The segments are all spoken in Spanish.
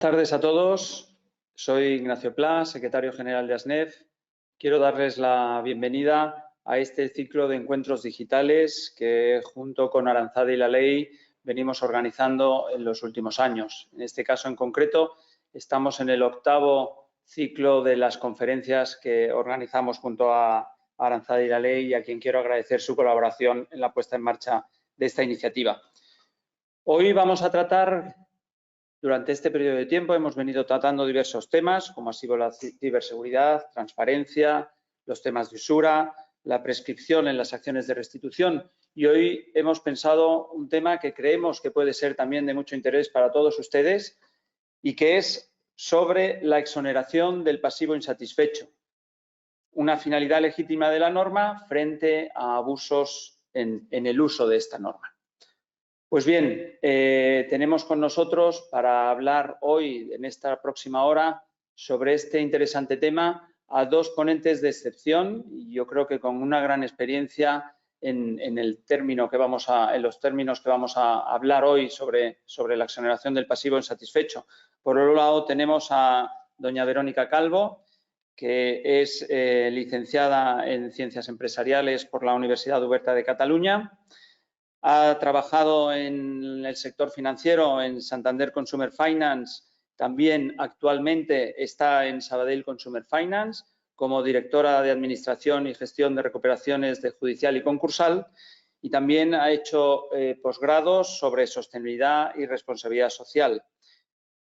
Buenas tardes a todos. Soy Ignacio Pla, secretario general de ASNEF. Quiero darles la bienvenida a este ciclo de encuentros digitales que, junto con Aranzadi y la Ley, venimos organizando en los últimos años. En este caso en concreto, estamos en el 8º ciclo de las conferencias que organizamos junto a Aranzadi y la Ley, y a quien quiero agradecer su colaboración en la puesta en marcha de esta iniciativa. Hoy vamos a tratar. Durante este periodo de tiempo hemos venido tratando diversos temas, como ha sido la ciberseguridad, transparencia, los temas de usura, la prescripción en las acciones de restitución, y hoy hemos pensado un tema que creemos que puede ser también de mucho interés para todos ustedes y que es sobre la exoneración del pasivo insatisfecho, una finalidad legítima de la norma frente a abusos en el uso de esta norma. Pues bien, tenemos con nosotros para hablar hoy, en esta próxima hora, sobre este interesante tema, a dos ponentes de excepción, y yo creo que con una gran experiencia en los términos que vamos a hablar hoy sobre la exoneración del pasivo insatisfecho. Por un lado tenemos a doña Verónica Calvo, que es licenciada en Ciencias Empresariales por la Universidad Oberta de Cataluña. Ha trabajado en el sector financiero en Santander Consumer Finance. También actualmente está en Sabadell Consumer Finance como directora de Administración y Gestión de Recuperaciones de Judicial y Concursal, y también ha hecho posgrados sobre sostenibilidad y responsabilidad social.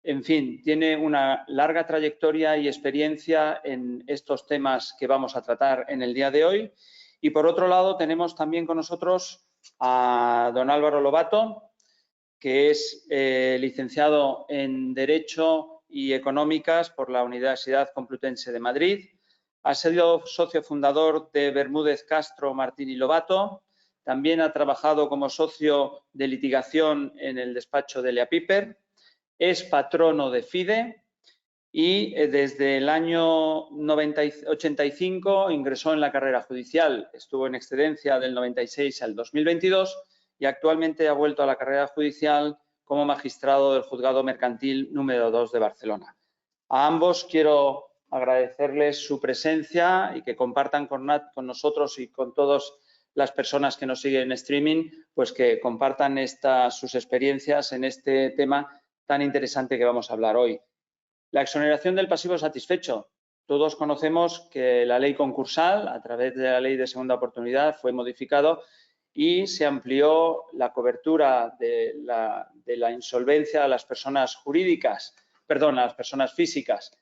En fin, tiene una larga trayectoria y experiencia en estos temas que vamos a tratar en el día de hoy. Y por otro lado tenemos también con nosotros a don Álvaro Lobato, que es licenciado en Derecho y Económicas por la Universidad Complutense de Madrid. Ha sido socio fundador de Bermúdez Castro Martín y Lobato. También ha trabajado como socio de litigación en el despacho de Lea Piper. Es patrono de FIDE y desde el año 85 ingresó en la carrera judicial. Estuvo en excedencia del 96 al 2022 y actualmente ha vuelto a la carrera judicial como magistrado del Juzgado Mercantil número 2 de Barcelona. A ambos quiero agradecerles su presencia y que compartan con nosotros y con todas las personas que nos siguen en streaming, pues que compartan sus experiencias en este tema tan interesante que vamos a hablar hoy. La exoneración del pasivo satisfecho. Todos conocemos que la ley concursal, a través de la ley de segunda oportunidad, fue modificado y se amplió la cobertura de la insolvencia a las personas jurídicas, perdón, a las personas físicas.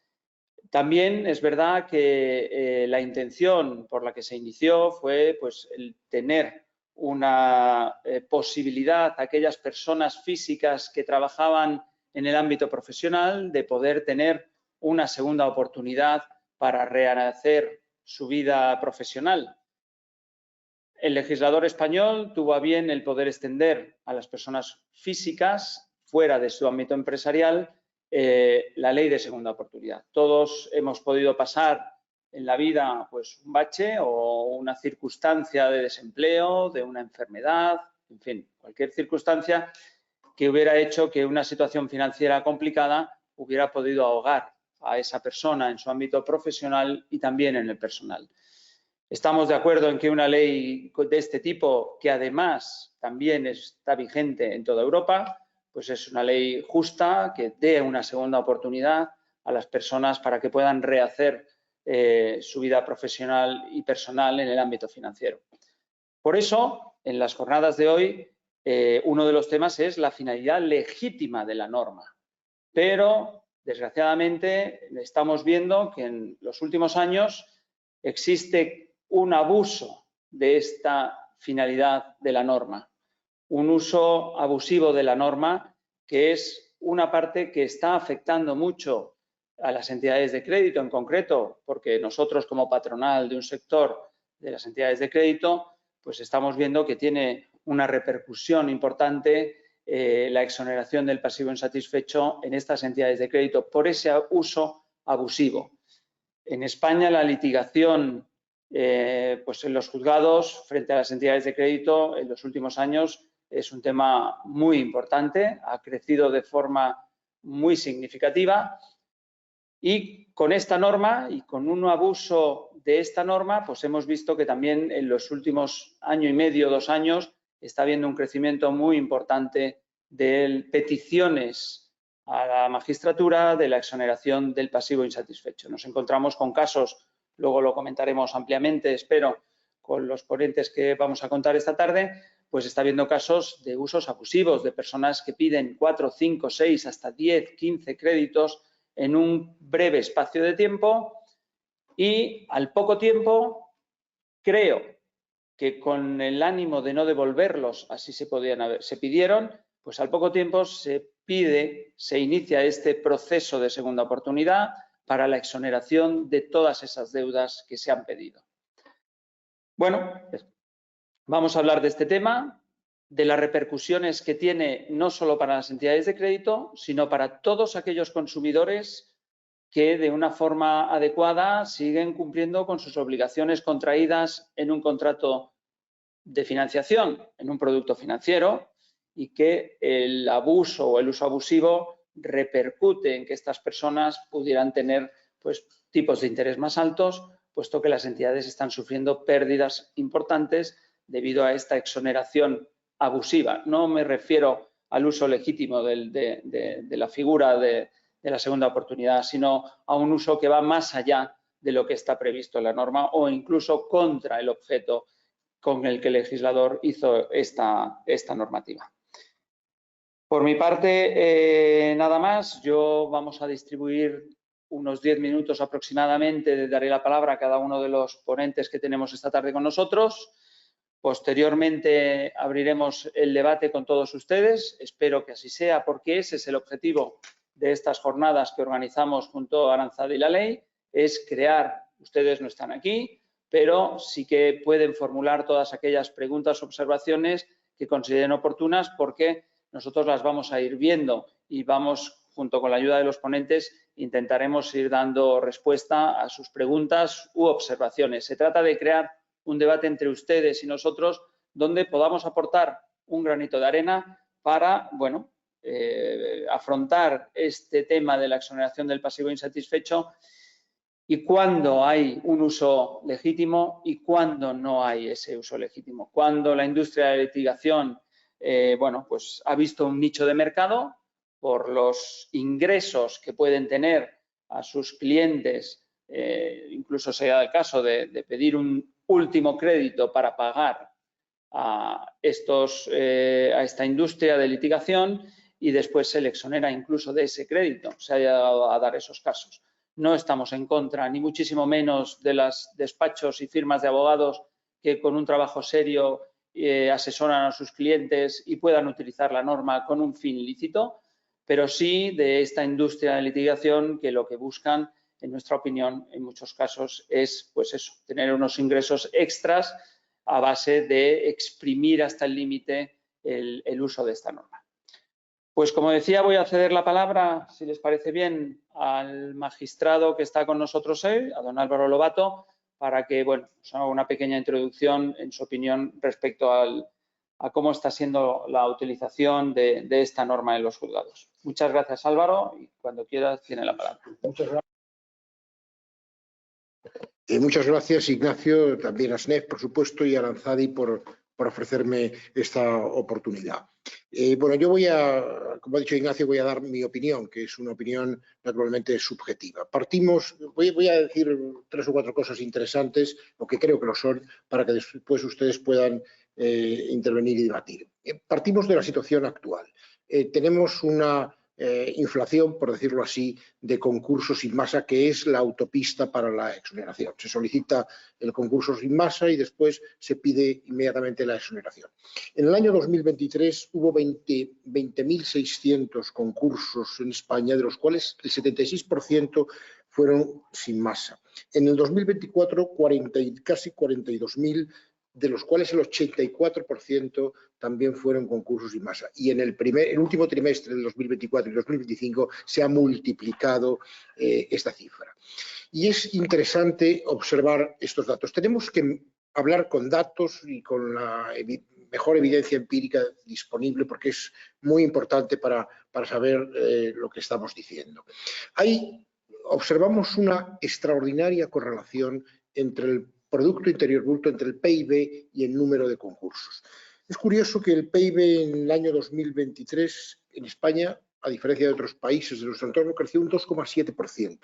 También es verdad que la intención por la que se inició fue pues, el tener una posibilidad a aquellas personas físicas que trabajaban en el ámbito profesional de poder tener una segunda oportunidad para rehacer su vida profesional. El legislador español tuvo a bien el poder extender a las personas físicas fuera de su ámbito empresarial la ley de segunda oportunidad. Todos hemos podido pasar en la vida pues, un bache o una circunstancia de desempleo, de una enfermedad, en fin, cualquier circunstancia que hubiera hecho que una situación financiera complicada hubiera podido ahogar a esa persona en su ámbito profesional y también en el personal. Estamos de acuerdo en que una ley de este tipo, que además también está vigente en toda Europa, pues es una ley justa que dé una segunda oportunidad a las personas para que puedan rehacer su vida profesional y personal en el ámbito financiero. Por eso, en las jornadas de hoy, uno de los temas es la finalidad legítima de la norma. Pero, desgraciadamente, estamos viendo que en los últimos años existe un abuso de esta finalidad de la norma, un uso abusivo de la norma, que es una parte que está afectando mucho a las entidades de crédito en concreto, porque nosotros como patronal de un sector de las entidades de crédito, pues estamos viendo que tiene una repercusión importante la exoneración del pasivo insatisfecho en estas entidades de crédito por ese uso abusivo. En España la litigación pues en los juzgados frente a las entidades de crédito en los últimos años es un tema muy importante, ha crecido de forma muy significativa. Y con esta norma y con un abuso de esta norma, pues hemos visto que también en los últimos año y medio, 2 años, está habiendo un crecimiento muy importante de peticiones a la magistratura de la exoneración del pasivo insatisfecho. Nos encontramos con casos, luego lo comentaremos ampliamente, espero, con los ponentes que vamos a contar esta tarde, pues está habiendo casos de usos abusivos, de personas que piden 4, 5, 6, hasta 10, 15 créditos en un breve espacio de tiempo y al poco tiempo, creo que con el ánimo de no devolverlos, así se pidieron, pues al poco tiempo se inicia este proceso de segunda oportunidad para la exoneración de todas esas deudas que se han pedido. Bueno, vamos a hablar de este tema, de las repercusiones que tiene no solo para las entidades de crédito, sino para todos aquellos consumidores que de una forma adecuada siguen cumpliendo con sus obligaciones contraídas en un contrato de financiación, en un producto financiero, y que el abuso o el uso abusivo repercute en que estas personas pudieran tener pues, tipos de interés más altos, puesto que las entidades están sufriendo pérdidas importantes debido a esta exoneración abusiva. No me refiero al uso legítimo de la figura de la segunda oportunidad, sino a un uso que va más allá de lo que está previsto en la norma o incluso contra el objeto con el que el legislador hizo esta normativa. Por mi parte, nada más. Yo vamos a distribuir unos 10 minutos aproximadamente. Daré la palabra a cada uno de los ponentes que tenemos esta tarde con nosotros. Posteriormente abriremos el debate con todos ustedes. Espero que así sea, porque ese es el objetivo de estas jornadas que organizamos junto a Aranzadi y la Ley, es crear, ustedes no están aquí, pero sí que pueden formular todas aquellas preguntas o observaciones que consideren oportunas, porque nosotros las vamos a ir viendo y vamos, junto con la ayuda de los ponentes, intentaremos ir dando respuesta a sus preguntas u observaciones. Se trata de crear un debate entre ustedes y nosotros donde podamos aportar un granito de arena para, bueno, afrontar este tema de la exoneración del pasivo insatisfecho y cuándo hay un uso legítimo y cuándo no hay ese uso legítimo. Cuando la industria de la litigación, bueno, pues ha visto un nicho de mercado por los ingresos que pueden tener a sus clientes, incluso sea el caso de pedir un último crédito para pagar a esta industria de litigación y después se le exonera incluso de ese crédito. Se ha llegado a dar esos casos. No estamos en contra, ni muchísimo menos, de los despachos y firmas de abogados que con un trabajo serio asesoran a sus clientes y puedan utilizar la norma con un fin lícito, pero sí de esta industria de litigación que lo que buscan, en nuestra opinión, en muchos casos es, pues eso, tener unos ingresos extras a base de exprimir hasta el límite el uso de esta norma. Pues como decía, voy a ceder la palabra, si les parece bien, al magistrado que está con nosotros hoy, a don Álvaro Lobato, para que, bueno, nos haga una pequeña introducción en su opinión respecto a cómo está siendo la utilización de esta norma en los juzgados. Muchas gracias, Álvaro, y cuando quieras tiene la palabra. Muchas gracias, Ignacio, también a SNEF, por supuesto, y a Aranzadi por ofrecerme esta oportunidad. Bueno, yo voy a, como ha dicho Ignacio, voy a dar mi opinión, que es una opinión naturalmente subjetiva. Voy a decir 3 o 4 cosas interesantes, o que creo que lo son, para que después ustedes puedan intervenir y debatir. Partimos de la situación actual. Tenemos una inflación, por decirlo así, de concursos sin masa, que es la autopista para la exoneración. Se solicita el concurso sin masa y después se pide inmediatamente la exoneración. En el año 2023 hubo 20.600 concursos en España, de los cuales el 76% fueron sin masa. En el 2024, casi 42.000, de los cuales el 84% también fueron concursos sin masa. Y en el último trimestre del 2024 y 2025 se ha multiplicado esta cifra. Y es interesante observar estos datos. Tenemos que hablar con datos y con la mejor evidencia empírica disponible, porque es muy importante para saber lo que estamos diciendo. Observamos una extraordinaria correlación entre el Producto Interior Bruto, entre el PIB y el número de concursos. Es curioso que el PIB en el año 2023 en España, a diferencia de otros países de nuestro entorno, creció un 2,7%.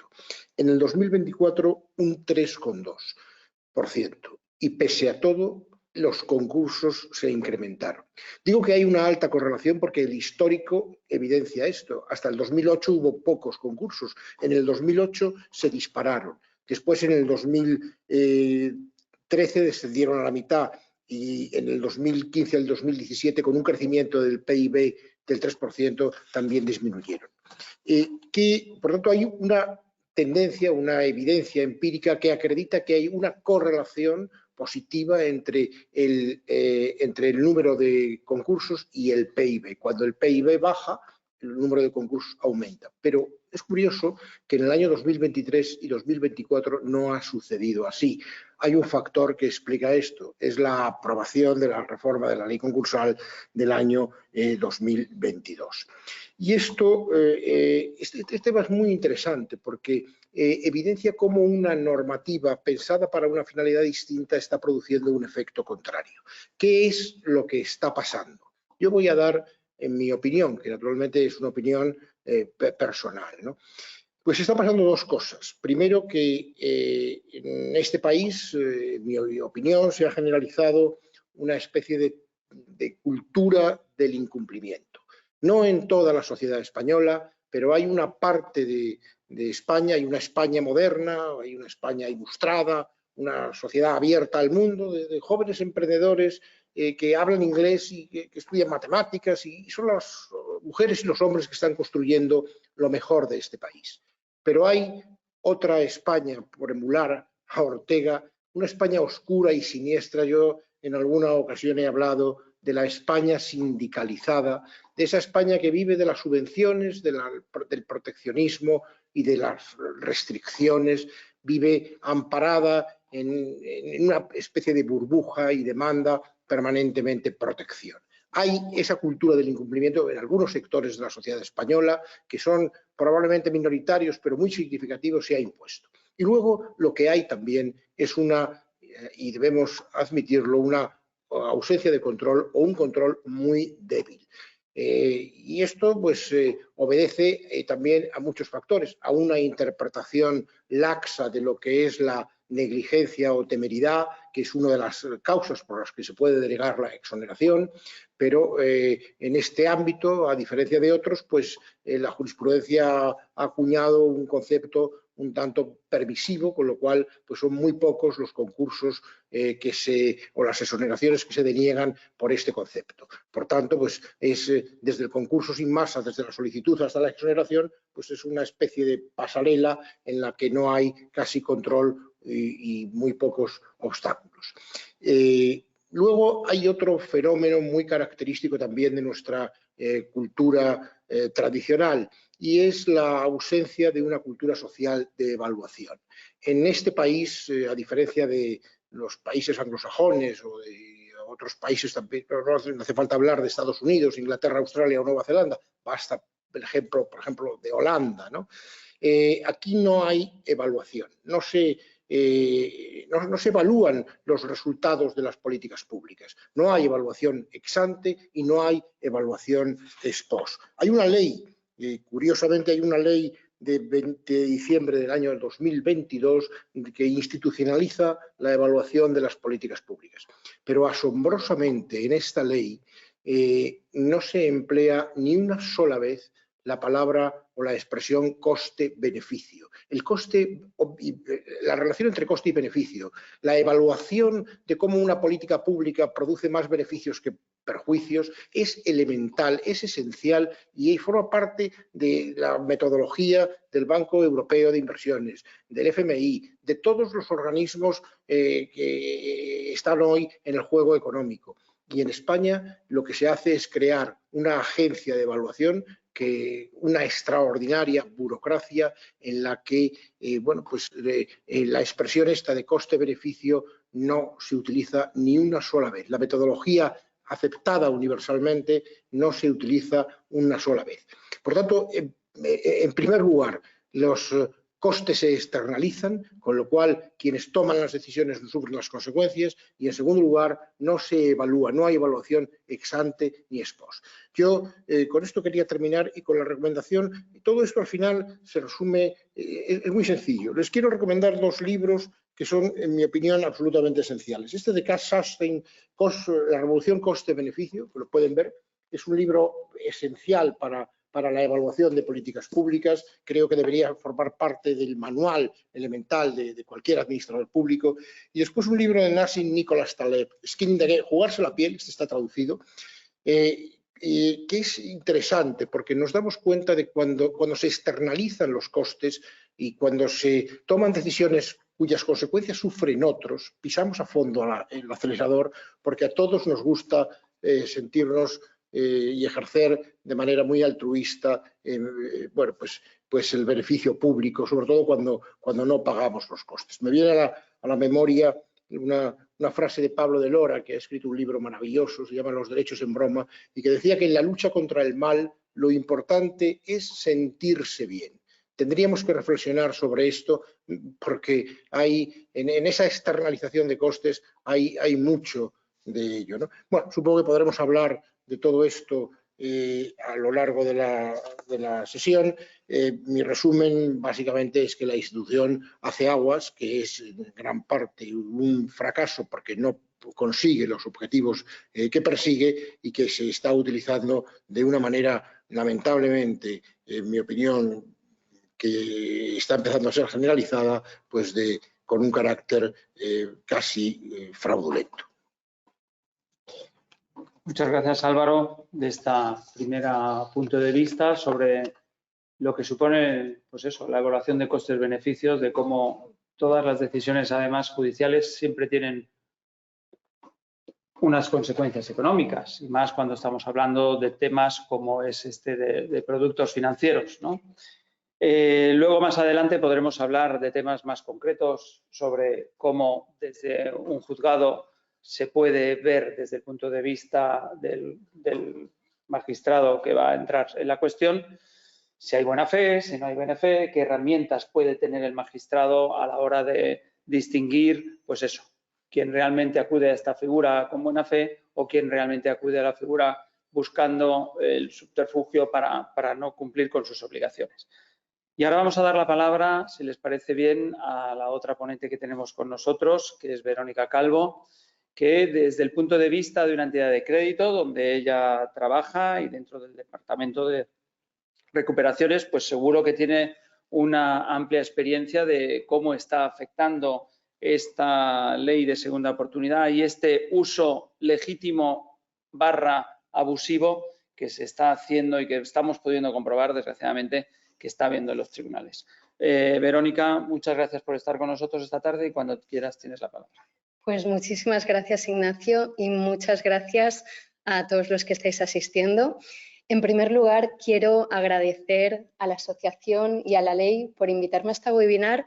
En el 2024, un 3,2%. Y pese a todo, los concursos se incrementaron. Digo que hay una alta correlación porque el histórico evidencia esto. Hasta el 2008 hubo pocos concursos. En el 2008 se dispararon. Después, en el 2013, descendieron a la mitad. Y en el 2015 al 2017, con un crecimiento del PIB del 3%, también disminuyeron. Por tanto, hay una tendencia, una evidencia empírica que acredita que hay una correlación positiva entre el número de concursos y el PIB. Cuando el PIB baja, el número de concursos aumenta. Pero es curioso que en el año 2023 y 2024 no ha sucedido así. Hay un factor que explica esto, es la aprobación de la reforma de la ley concursal del año 2022. Y este tema es muy interesante porque evidencia cómo una normativa pensada para una finalidad distinta está produciendo un efecto contrario. ¿Qué es lo que está pasando? Yo voy a dar, en mi opinión, que naturalmente es una opinión personal, ¿no? Pues está pasando dos cosas. Primero, que en este país, en mi opinión, se ha generalizado una especie de cultura del incumplimiento. No en toda la sociedad española, pero hay una parte de España, hay una España moderna, hay una España ilustrada, una sociedad abierta al mundo, de jóvenes emprendedores que hablan inglés y que estudian matemáticas, y son las mujeres y los hombres que están construyendo lo mejor de este país. Pero hay otra España, por emular a Ortega, una España oscura y siniestra. Yo en alguna ocasión he hablado de la España sindicalizada, de esa España que vive de las subvenciones, del proteccionismo y de las restricciones, vive amparada en una especie de burbuja y demanda permanentemente protección. Hay esa cultura del incumplimiento en algunos sectores de la sociedad española que son probablemente minoritarios, pero muy significativos, se ha impuesto. Y luego lo que hay también es y debemos admitirlo, una ausencia de control o un control muy débil. Y esto pues obedece también a muchos factores, a una interpretación laxa de lo que es la negligencia o temeridad, que es una de las causas por las que se puede denegar la exoneración, pero en este ámbito, a diferencia de otros, pues la jurisprudencia ha acuñado un concepto un tanto permisivo, con lo cual pues son muy pocos los concursos o las exoneraciones que se deniegan por este concepto. Por tanto, pues es desde el concurso sin masa, desde la solicitud hasta la exoneración, pues es una especie de pasarela en la que no hay casi control y muy pocos obstáculos. Luego hay otro fenómeno muy característico también de nuestra cultura tradicional, y es la ausencia de una cultura social de evaluación. En este país, a diferencia de los países anglosajones o de otros países también, no hace falta hablar de Estados Unidos, Inglaterra, Australia o Nueva Zelanda, basta el ejemplo, por ejemplo, de Holanda, ¿no? Aquí no hay evaluación, no se evalúan los resultados de las políticas públicas. No hay evaluación ex ante y no hay evaluación ex post. Hay una ley, curiosamente hay una ley de 20 de diciembre del año 2022 que institucionaliza la evaluación de las políticas públicas. Pero asombrosamente en esta ley no se emplea ni una sola vez la palabra o la expresión coste-beneficio. La relación entre coste y beneficio, la evaluación de cómo una política pública produce más beneficios que perjuicios, es elemental, es esencial y forma parte de la metodología del Banco Europeo de Inversiones, del FMI, de todos los organismos que están hoy en el juego económico. Y en España lo que se hace es crear una agencia de evaluación, una extraordinaria burocracia en la que la expresión esta de coste-beneficio no se utiliza ni una sola vez. La metodología aceptada universalmente no se utiliza una sola vez. Por tanto, en primer lugar, los costes se externalizan, con lo cual quienes toman las decisiones no sufren las consecuencias, y en segundo lugar no se evalúa, no hay evaluación ex ante ni ex post. Yo con esto quería terminar y con la recomendación, todo esto al final se resume, es muy sencillo. Les quiero recomendar dos libros que son, en mi opinión, absolutamente esenciales. Este de Cass Sunstein, La revolución coste-beneficio, que lo pueden ver, es un libro esencial para la evaluación de políticas públicas. Creo que debería formar parte del manual elemental de cualquier administrador público. Y después un libro de Nassim Nicholas Taleb, Skin in the Game, Jugarse la piel, este está traducido, que es interesante porque nos damos cuenta de cuando se externalizan los costes y cuando se toman decisiones cuyas consecuencias sufren otros, pisamos a fondo el acelerador, porque a todos nos gusta sentirnos y ejercer de manera muy altruista bueno, pues el beneficio público, sobre todo cuando no pagamos los costes. Me viene a la memoria una frase de Pablo de Lora, que ha escrito un libro maravilloso, se llama Los derechos en broma, y que decía que en la lucha contra el mal lo importante es sentirse bien. Tendríamos que reflexionar sobre esto porque hay, en esa externalización de costes hay mucho de ello, ¿no? Bueno, supongo que podremos hablar de todo esto a lo largo de la sesión. Mi resumen básicamente es que la institución hace aguas, que es en gran parte un fracaso porque no consigue los objetivos que persigue y que se está utilizando de una manera lamentablemente, en mi opinión, que está empezando a ser generalizada, pues con un carácter casi fraudulento. Muchas gracias, Álvaro, de esta primera punto de vista sobre lo que supone, pues eso, la evaluación de costes-beneficios, de cómo todas las decisiones, además judiciales, siempre tienen unas consecuencias económicas, y más cuando estamos hablando de temas como es este de productos financieros, ¿no? Luego, más adelante, podremos hablar de temas más concretos sobre cómo desde un juzgado se puede ver desde el punto de vista del magistrado que va a entrar en la cuestión, si hay buena fe, si no hay buena fe, qué herramientas puede tener el magistrado a la hora de distinguir, pues eso, quién realmente acude a esta figura con buena fe o quién realmente acude a la figura buscando el subterfugio para no cumplir con sus obligaciones. Y ahora vamos a dar la palabra, si les parece bien, a la otra ponente que tenemos con nosotros, que es Verónica Calvo, que desde el punto de vista de una entidad de crédito donde ella trabaja y dentro del departamento de recuperaciones, pues seguro que tiene una amplia experiencia de cómo está afectando esta ley de segunda oportunidad y este uso legítimo / abusivo que se está haciendo y que estamos pudiendo comprobar, desgraciadamente, que está habiendo en los tribunales. Verónica, muchas gracias por estar con nosotros esta tarde y cuando quieras tienes la palabra. Pues muchísimas gracias, Ignacio, y muchas gracias a todos los que estáis asistiendo. En primer lugar, quiero agradecer a la asociación y a la ley por invitarme a este webinar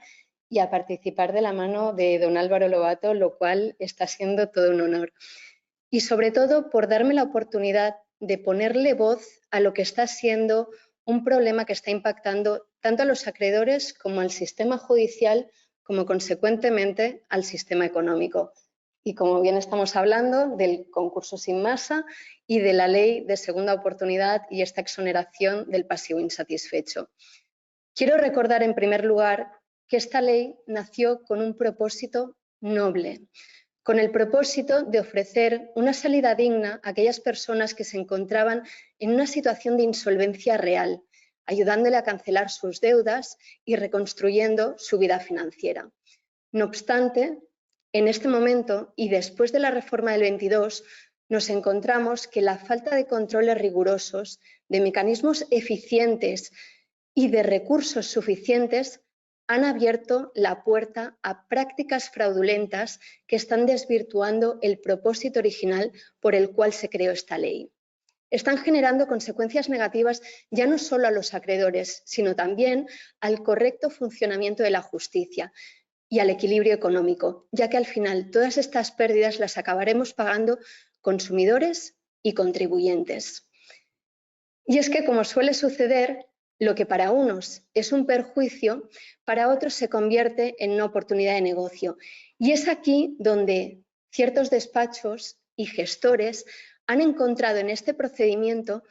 y a participar de la mano de don Álvaro Lobato, lo cual está siendo todo un honor. Y sobre todo por darme la oportunidad de ponerle voz a lo que está siendo un problema que está impactando tanto a los acreedores como al sistema judicial, como consecuentemente al sistema económico. Y como bien estamos hablando del concurso sin masa y de la ley de segunda oportunidad y esta exoneración del pasivo insatisfecho. Quiero recordar en primer lugar que esta ley nació con un propósito noble, con el propósito de ofrecer una salida digna a aquellas personas que se encontraban en una situación de insolvencia real, ayudándole a cancelar sus deudas y reconstruyendo su vida financiera. No obstante, en este momento y después de la reforma del 22, nos encontramos que la falta de controles rigurosos, de mecanismos eficientes y de recursos suficientes han abierto la puerta a prácticas fraudulentas que están desvirtuando el propósito original por el cual se creó esta ley. Están generando consecuencias negativas ya no solo a los acreedores, sino también al correcto funcionamiento de la justicia y al equilibrio económico, ya que al final todas estas pérdidas las acabaremos pagando consumidores y contribuyentes. Y es que, como suele suceder, lo que para unos es un perjuicio, para otros se convierte en una oportunidad de negocio. Y es aquí donde ciertos despachos y gestores han encontrado en este procedimiento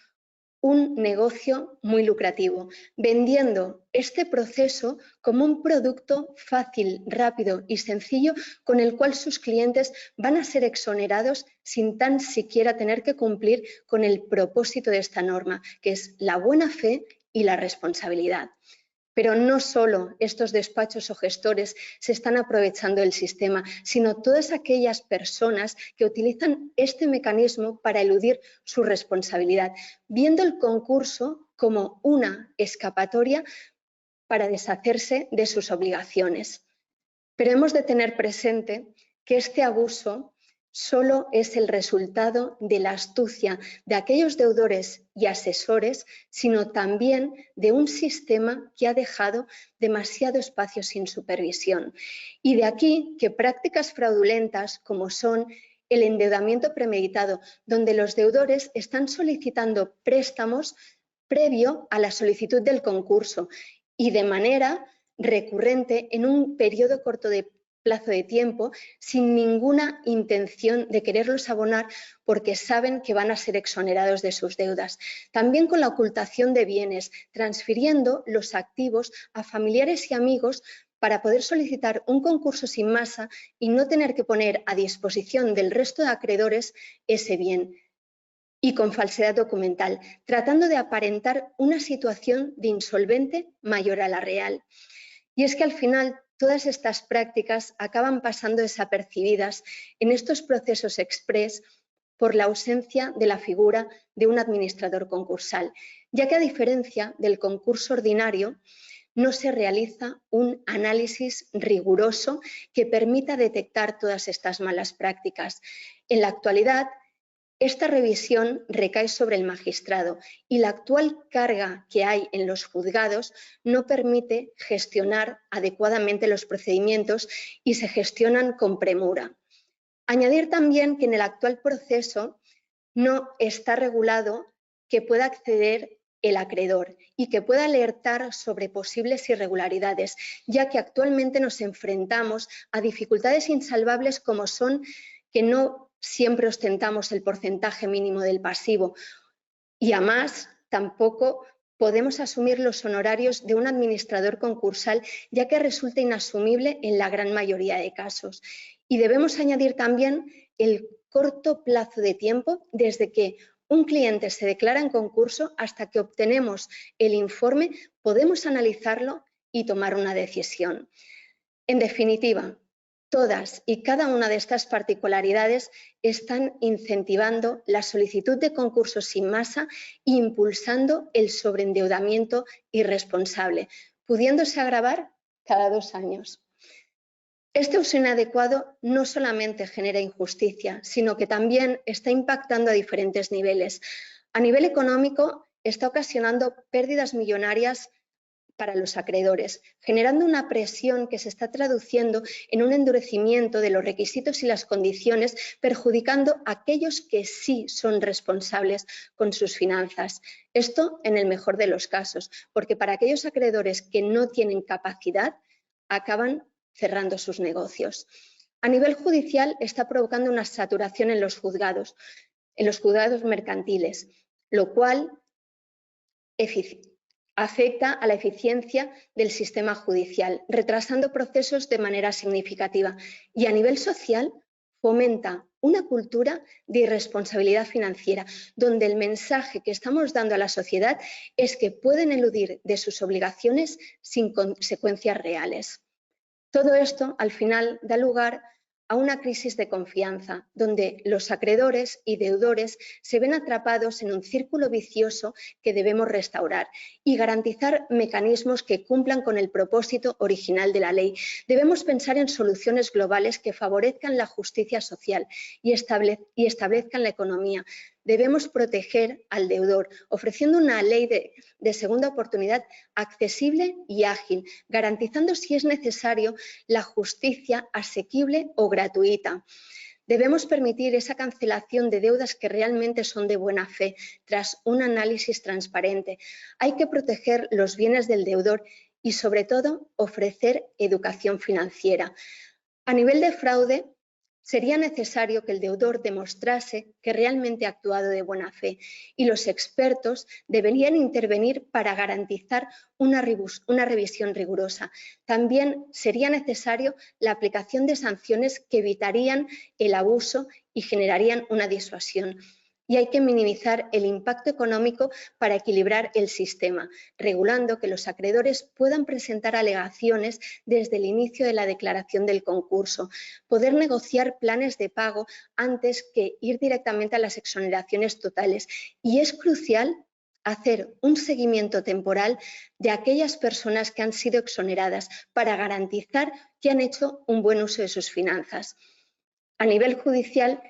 un negocio muy lucrativo, vendiendo este proceso como un producto fácil, rápido y sencillo con el cual sus clientes van a ser exonerados sin tan siquiera tener que cumplir con el propósito de esta norma, que es la buena fe y la responsabilidad. Pero no solo estos despachos o gestores se están aprovechando del sistema, sino todas aquellas personas que utilizan este mecanismo para eludir su responsabilidad, viendo el concurso como una escapatoria para deshacerse de sus obligaciones. Pero hemos de tener presente que este abuso solo es el resultado de la astucia de aquellos deudores y asesores, sino también de un sistema que ha dejado demasiado espacio sin supervisión. Y de aquí que prácticas fraudulentas como son el endeudamiento premeditado, donde los deudores están solicitando préstamos previo a la solicitud del concurso y de manera recurrente en un periodo corto de plazo de tiempo, sin ninguna intención de quererlos abonar porque saben que van a ser exonerados de sus deudas. También con la ocultación de bienes, transfiriendo los activos a familiares y amigos para poder solicitar un concurso sin masa y no tener que poner a disposición del resto de acreedores ese bien. Y con falsedad documental, tratando de aparentar una situación de insolvente mayor a la real. Y es que al final todas estas prácticas acaban pasando desapercibidas en estos procesos express por la ausencia de la figura de un administrador concursal, ya que a diferencia del concurso ordinario, no se realiza un análisis riguroso que permita detectar todas estas malas prácticas. En la actualidad, esta revisión recae sobre el magistrado y la actual carga que hay en los juzgados no permite gestionar adecuadamente los procedimientos y se gestionan con premura. Añadir también que en el actual proceso no está regulado que pueda acceder el acreedor y que pueda alertar sobre posibles irregularidades, ya que actualmente nos enfrentamos a dificultades insalvables como son que no siempre ostentamos el porcentaje mínimo del pasivo y además tampoco podemos asumir los honorarios de un administrador concursal, ya que resulta inasumible en la gran mayoría de casos. Y debemos añadir también el corto plazo de tiempo desde que un cliente se declara en concurso hasta que obtenemos el informe, podemos analizarlo y tomar una decisión. En definitiva, todas y cada una de estas particularidades están incentivando la solicitud de concursos sin masa e impulsando el sobreendeudamiento irresponsable, pudiéndose agravar cada 2 años. Este uso inadecuado no solamente genera injusticia, sino que también está impactando a diferentes niveles. A nivel económico, está ocasionando pérdidas millonarias para los acreedores, generando una presión que se está traduciendo en un endurecimiento de los requisitos y las condiciones, perjudicando a aquellos que sí son responsables con sus finanzas. Esto en el mejor de los casos, porque para aquellos acreedores que no tienen capacidad, acaban cerrando sus negocios. A nivel judicial está provocando una saturación en los juzgados mercantiles, lo cual afecta a la eficiencia del sistema judicial, retrasando procesos de manera significativa y a nivel social fomenta una cultura de irresponsabilidad financiera, donde el mensaje que estamos dando a la sociedad es que pueden eludir de sus obligaciones sin consecuencias reales. Todo esto, al final, da lugar a una crisis de confianza, donde los acreedores y deudores se ven atrapados en un círculo vicioso que debemos restaurar y garantizar mecanismos que cumplan con el propósito original de la ley. Debemos pensar en soluciones globales que favorezcan la justicia social y establezcan la economía. Debemos proteger al deudor, ofreciendo una ley de segunda oportunidad accesible y ágil, garantizando, si es necesario, la justicia asequible o gratuita. Debemos permitir esa cancelación de deudas que realmente son de buena fe, tras un análisis transparente. Hay que proteger los bienes del deudor y, sobre todo, ofrecer educación financiera. A nivel de fraude, sería necesario que el deudor demostrase que realmente ha actuado de buena fe y los expertos deberían intervenir para garantizar una revisión rigurosa. También sería necesario la aplicación de sanciones que evitarían el abuso y generarían una disuasión. Y hay que minimizar el impacto económico para equilibrar el sistema, regulando que los acreedores puedan presentar alegaciones desde el inicio de la declaración del concurso, poder negociar planes de pago antes que ir directamente a las exoneraciones totales. Y es crucial hacer un seguimiento temporal de aquellas personas que han sido exoneradas para garantizar que han hecho un buen uso de sus finanzas. A nivel judicial,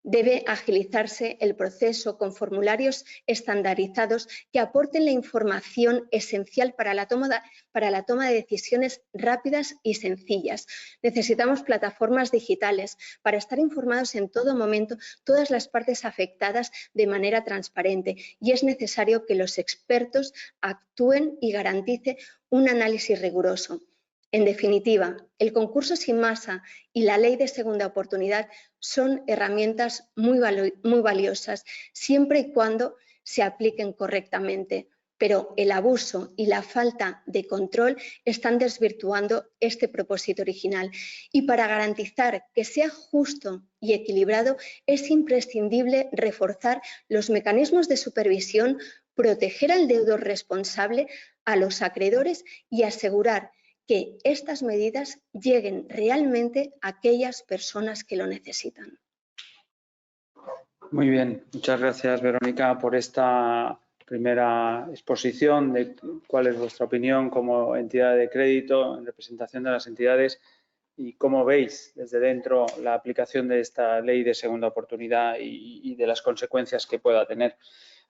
debe agilizarse el proceso con formularios estandarizados que aporten la información esencial para la toma de decisiones rápidas y sencillas. Necesitamos plataformas digitales para estar informados en todo momento todas las partes afectadas de manera transparente, y es necesario que los expertos actúen y garanticen un análisis riguroso. En definitiva, el concurso sin masa y la ley de segunda oportunidad son herramientas muy valiosas, siempre y cuando se apliquen correctamente, pero el abuso y la falta de control están desvirtuando este propósito original. Y para garantizar que sea justo y equilibrado, es imprescindible reforzar los mecanismos de supervisión, proteger al deudor responsable, a los acreedores y asegurar que estas medidas lleguen realmente a aquellas personas que lo necesitan. Muy bien, muchas gracias, Verónica, por esta primera exposición de cuál es vuestra opinión como entidad de crédito en representación de las entidades y cómo veis desde dentro la aplicación de esta ley de segunda oportunidad y de las consecuencias que pueda tener.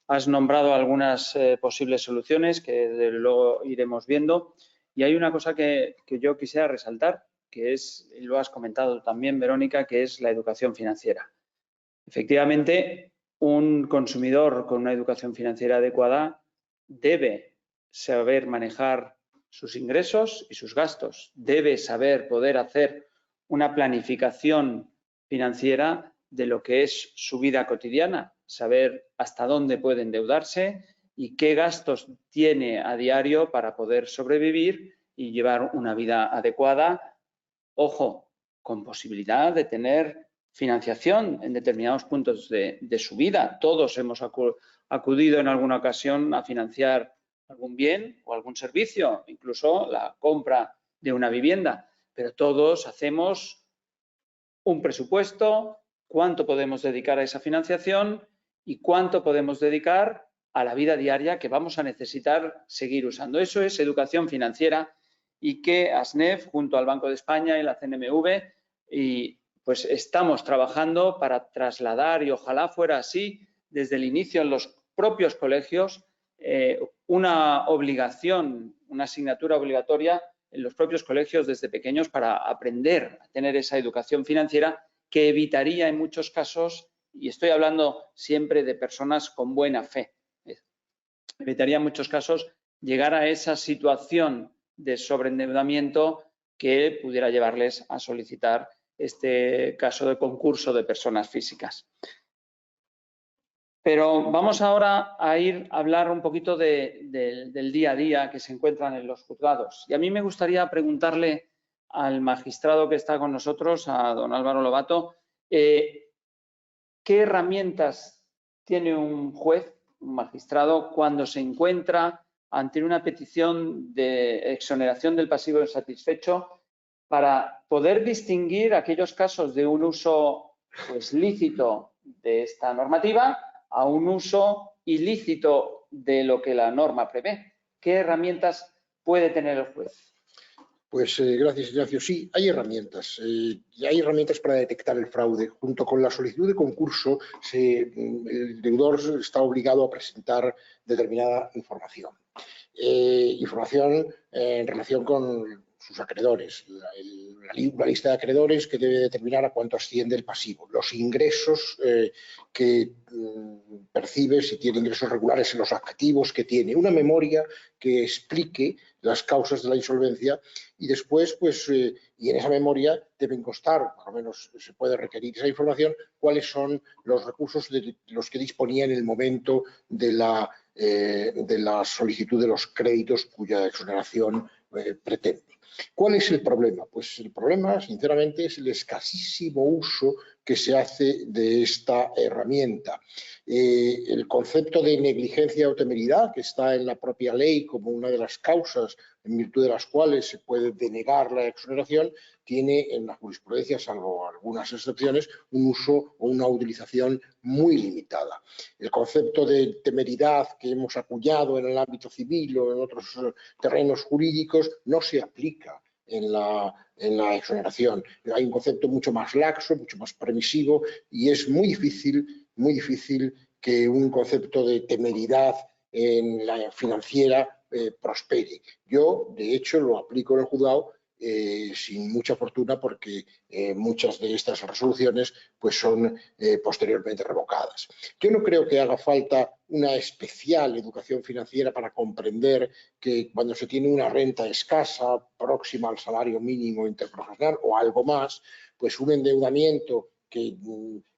Has nombrado algunas posibles soluciones que desde luego iremos viendo. Y hay una cosa que yo quisiera resaltar, que es, y lo has comentado también, Verónica, que es la educación financiera. Efectivamente, un consumidor con una educación financiera adecuada debe saber manejar sus ingresos y sus gastos, debe saber poder hacer una planificación financiera de lo que es su vida cotidiana, saber hasta dónde puede endeudarse y qué gastos tiene a diario para poder sobrevivir y llevar una vida adecuada. Ojo, con posibilidad de tener financiación en determinados puntos de su vida. Todos hemos acudido en alguna ocasión a financiar algún bien o algún servicio, incluso la compra de una vivienda, pero todos hacemos un presupuesto, cuánto podemos dedicar a esa financiación y cuánto podemos dedicar a la vida diaria que vamos a necesitar seguir usando. Eso es educación financiera y que ASNEF, junto al Banco de España y la CNMV, pues estamos trabajando para trasladar, y ojalá fuera así, desde el inicio en los propios colegios, una obligación, una asignatura obligatoria en los propios colegios desde pequeños para aprender a tener esa educación financiera que evitaría en muchos casos, y estoy hablando siempre de personas con buena fe, evitaría en muchos casos llegar a esa situación de sobreendeudamiento que pudiera llevarles a solicitar este caso de concurso de personas físicas. Pero vamos ahora a ir a hablar un poquito del día a día que se encuentran en los juzgados. Y a mí me gustaría preguntarle al magistrado que está con nosotros, a don Álvaro Lobato, ¿qué herramientas tiene un juez, un magistrado, cuando se encuentra ante una petición de exoneración del pasivo insatisfecho para poder distinguir aquellos casos de un uso pues, lícito de esta normativa a un uso ilícito de lo que la norma prevé? ¿Qué herramientas puede tener el juez? Pues gracias, Ignacio. Sí, hay herramientas. Y hay herramientas para detectar el fraude. Junto con la solicitud de concurso, el deudor está obligado a presentar determinada información. Información en relación con sus acreedores, una lista de acreedores que debe determinar a cuánto asciende el pasivo, los ingresos que percibe, si tiene ingresos regulares en los activos que tiene, una memoria que explique las causas de la insolvencia y después, pues, y en esa memoria deben constar, por lo menos se puede requerir esa información, cuáles son los recursos de los que disponía en el momento de la solicitud de los créditos cuya exoneración pretende. ¿Cuál es el problema? Pues el problema, sinceramente, es el escasísimo uso que se hace de esta herramienta. El concepto de negligencia o temeridad, que está en la propia ley como una de las causas en virtud de las cuales se puede denegar la exoneración, tiene en la jurisprudencia, salvo algunas excepciones, un uso o una utilización muy limitada. El concepto de temeridad que hemos acuñado en el ámbito civil o en otros terrenos jurídicos no se aplica en la exoneración. Hay un concepto mucho más laxo, mucho más permisivo y es muy difícil que un concepto de temeridad en la financiera prospere. Yo, de hecho, lo aplico en el juzgado sin mucha fortuna porque muchas de estas resoluciones pues son posteriormente revocadas. Yo no creo que haga falta una especial educación financiera para comprender que cuando se tiene una renta escasa, próxima al salario mínimo interprofesional o algo más, pues un endeudamiento que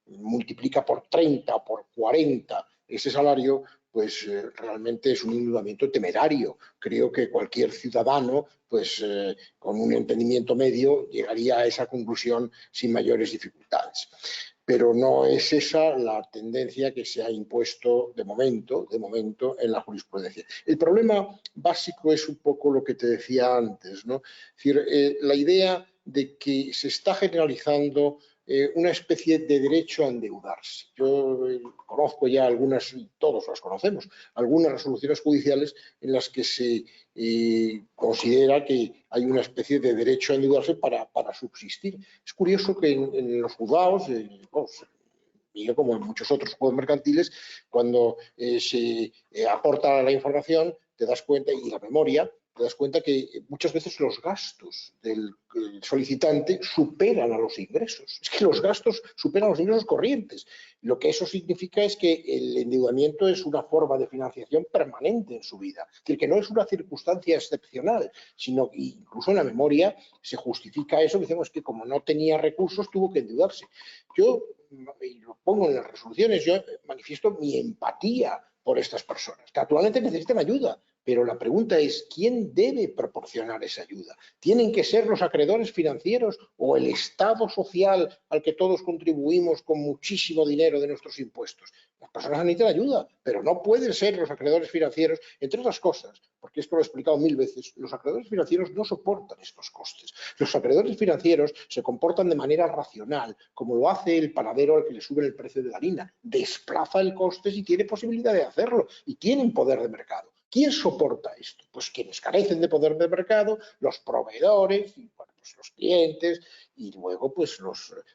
multiplica por 30 o por 40 ese salario, pues realmente es un endeudamiento temerario. Creo que cualquier ciudadano, pues con un entendimiento medio, llegaría a esa conclusión sin mayores dificultades. Pero no es esa la tendencia que se ha impuesto de momento en la jurisprudencia. El problema básico es un poco lo que te decía antes, ¿no? Es decir, la idea de que se está generalizando una especie de derecho a endeudarse. Yo conozco ya algunas, todos las conocemos, algunas resoluciones judiciales en las que se considera que hay una especie de derecho a endeudarse para subsistir. Es curioso que en los juzgados, yo como en muchos otros juegos mercantiles, cuando se aporta la información, te das cuenta, y la memoria, te das cuenta que muchas veces los gastos del solicitante superan a los ingresos. Es que los gastos superan a los ingresos corrientes. Lo que eso significa es que el endeudamiento es una forma de financiación permanente en su vida. Es decir, que no es una circunstancia excepcional, sino que incluso en la memoria se justifica eso, que decimos que como no tenía recursos tuvo que endeudarse. Yo, y lo pongo en las resoluciones, yo manifiesto mi empatía por estas personas, que actualmente necesitan ayuda, pero la pregunta es, ¿quién debe proporcionar esa ayuda? ¿Tienen que ser los acreedores financieros o el Estado social al que todos contribuimos con muchísimo dinero de nuestros impuestos? Las personas necesitan ayuda, pero no pueden ser los acreedores financieros, entre otras cosas, porque esto lo he explicado 1000 veces, los acreedores financieros no soportan estos costes. Los acreedores financieros se comportan de manera racional, como lo hace el panadero al que le suben el precio de la harina. Desplaza el coste si tiene posibilidad de hacerlo y tienen poder de mercado. ¿Quién soporta esto? Pues quienes carecen de poder de mercado, los proveedores, y, bueno, pues los clientes y luego pues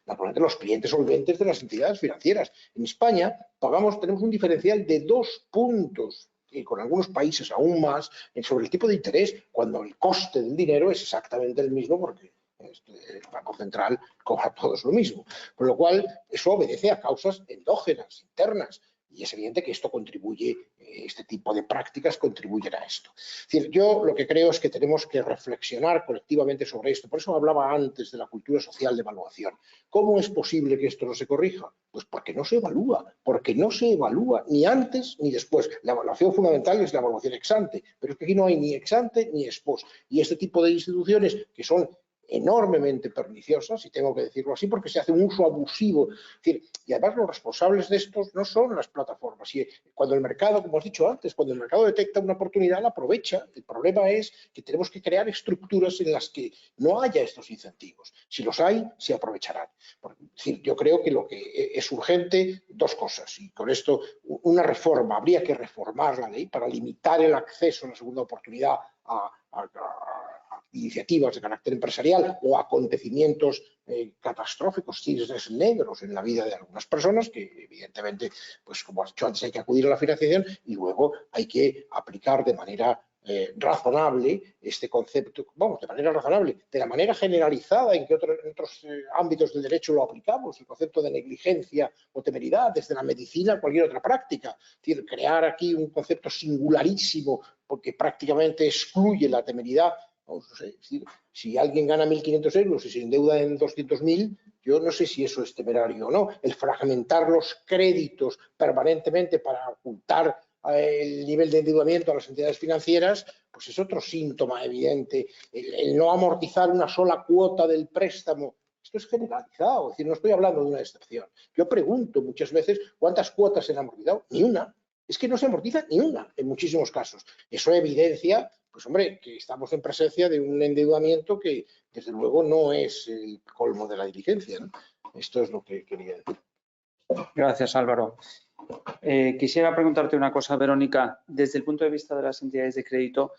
naturalmente los clientes solventes de las entidades financieras. En España tenemos un diferencial de 2 puntos y con algunos países aún más sobre el tipo de interés cuando el coste del dinero es exactamente el mismo porque el Banco Central cobra todos lo mismo. Con lo cual eso obedece a causas endógenas, internas. Y es evidente que esto contribuye, este tipo de prácticas contribuyen a esto. Es decir, yo lo que creo es que tenemos que reflexionar colectivamente sobre esto. Por eso hablaba antes de la cultura social de evaluación. ¿Cómo es posible que esto no se corrija? Pues porque no se evalúa ni antes ni después. La evaluación fundamental es la evaluación ex ante, pero es que aquí no hay ni ex ante ni ex post. Y este tipo de instituciones que son enormemente perniciosas, y tengo que decirlo así, porque se hace un uso abusivo. Es decir, y además los responsables de estos no son las plataformas. Y cuando el mercado, como has dicho antes, cuando el mercado detecta una oportunidad, la aprovecha. El problema es que tenemos que crear estructuras en las que no haya estos incentivos. Si los hay, se aprovecharán. Es decir, yo creo que lo que es urgente, 2 cosas. Y con esto, una reforma. Habría que reformar la ley para limitar el acceso a la segunda oportunidad a iniciativas de carácter empresarial o acontecimientos catastróficos, cisnes negros en la vida de algunas personas que evidentemente, pues como has dicho antes, hay que acudir a la financiación y luego hay que aplicar de manera razonable este concepto, vamos, de manera razonable, de la manera generalizada en que en otros ámbitos del derecho lo aplicamos, el concepto de negligencia o temeridad, desde la medicina a cualquier otra práctica. Es decir, crear aquí un concepto singularísimo porque prácticamente excluye la temeridad. Vamos, no sé, es decir, si alguien gana 1.500 euros y se endeuda en 200.000, yo no sé si eso es temerario o no. El fragmentar los créditos permanentemente para ocultar el nivel de endeudamiento a las entidades financieras, pues es otro síntoma evidente. El no amortizar una sola cuota del préstamo, esto es generalizado, es decir, no estoy hablando de una excepción. Yo pregunto muchas veces cuántas cuotas se han amortizado, ni una. Es que no se amortiza ni una en muchísimos casos. Eso evidencia, pues hombre, que estamos en presencia de un endeudamiento que desde luego no es el colmo de la diligencia, ¿no? Esto es lo que quería decir. Gracias, Álvaro. Quisiera preguntarte una cosa, Verónica. Desde el punto de vista de las entidades de crédito,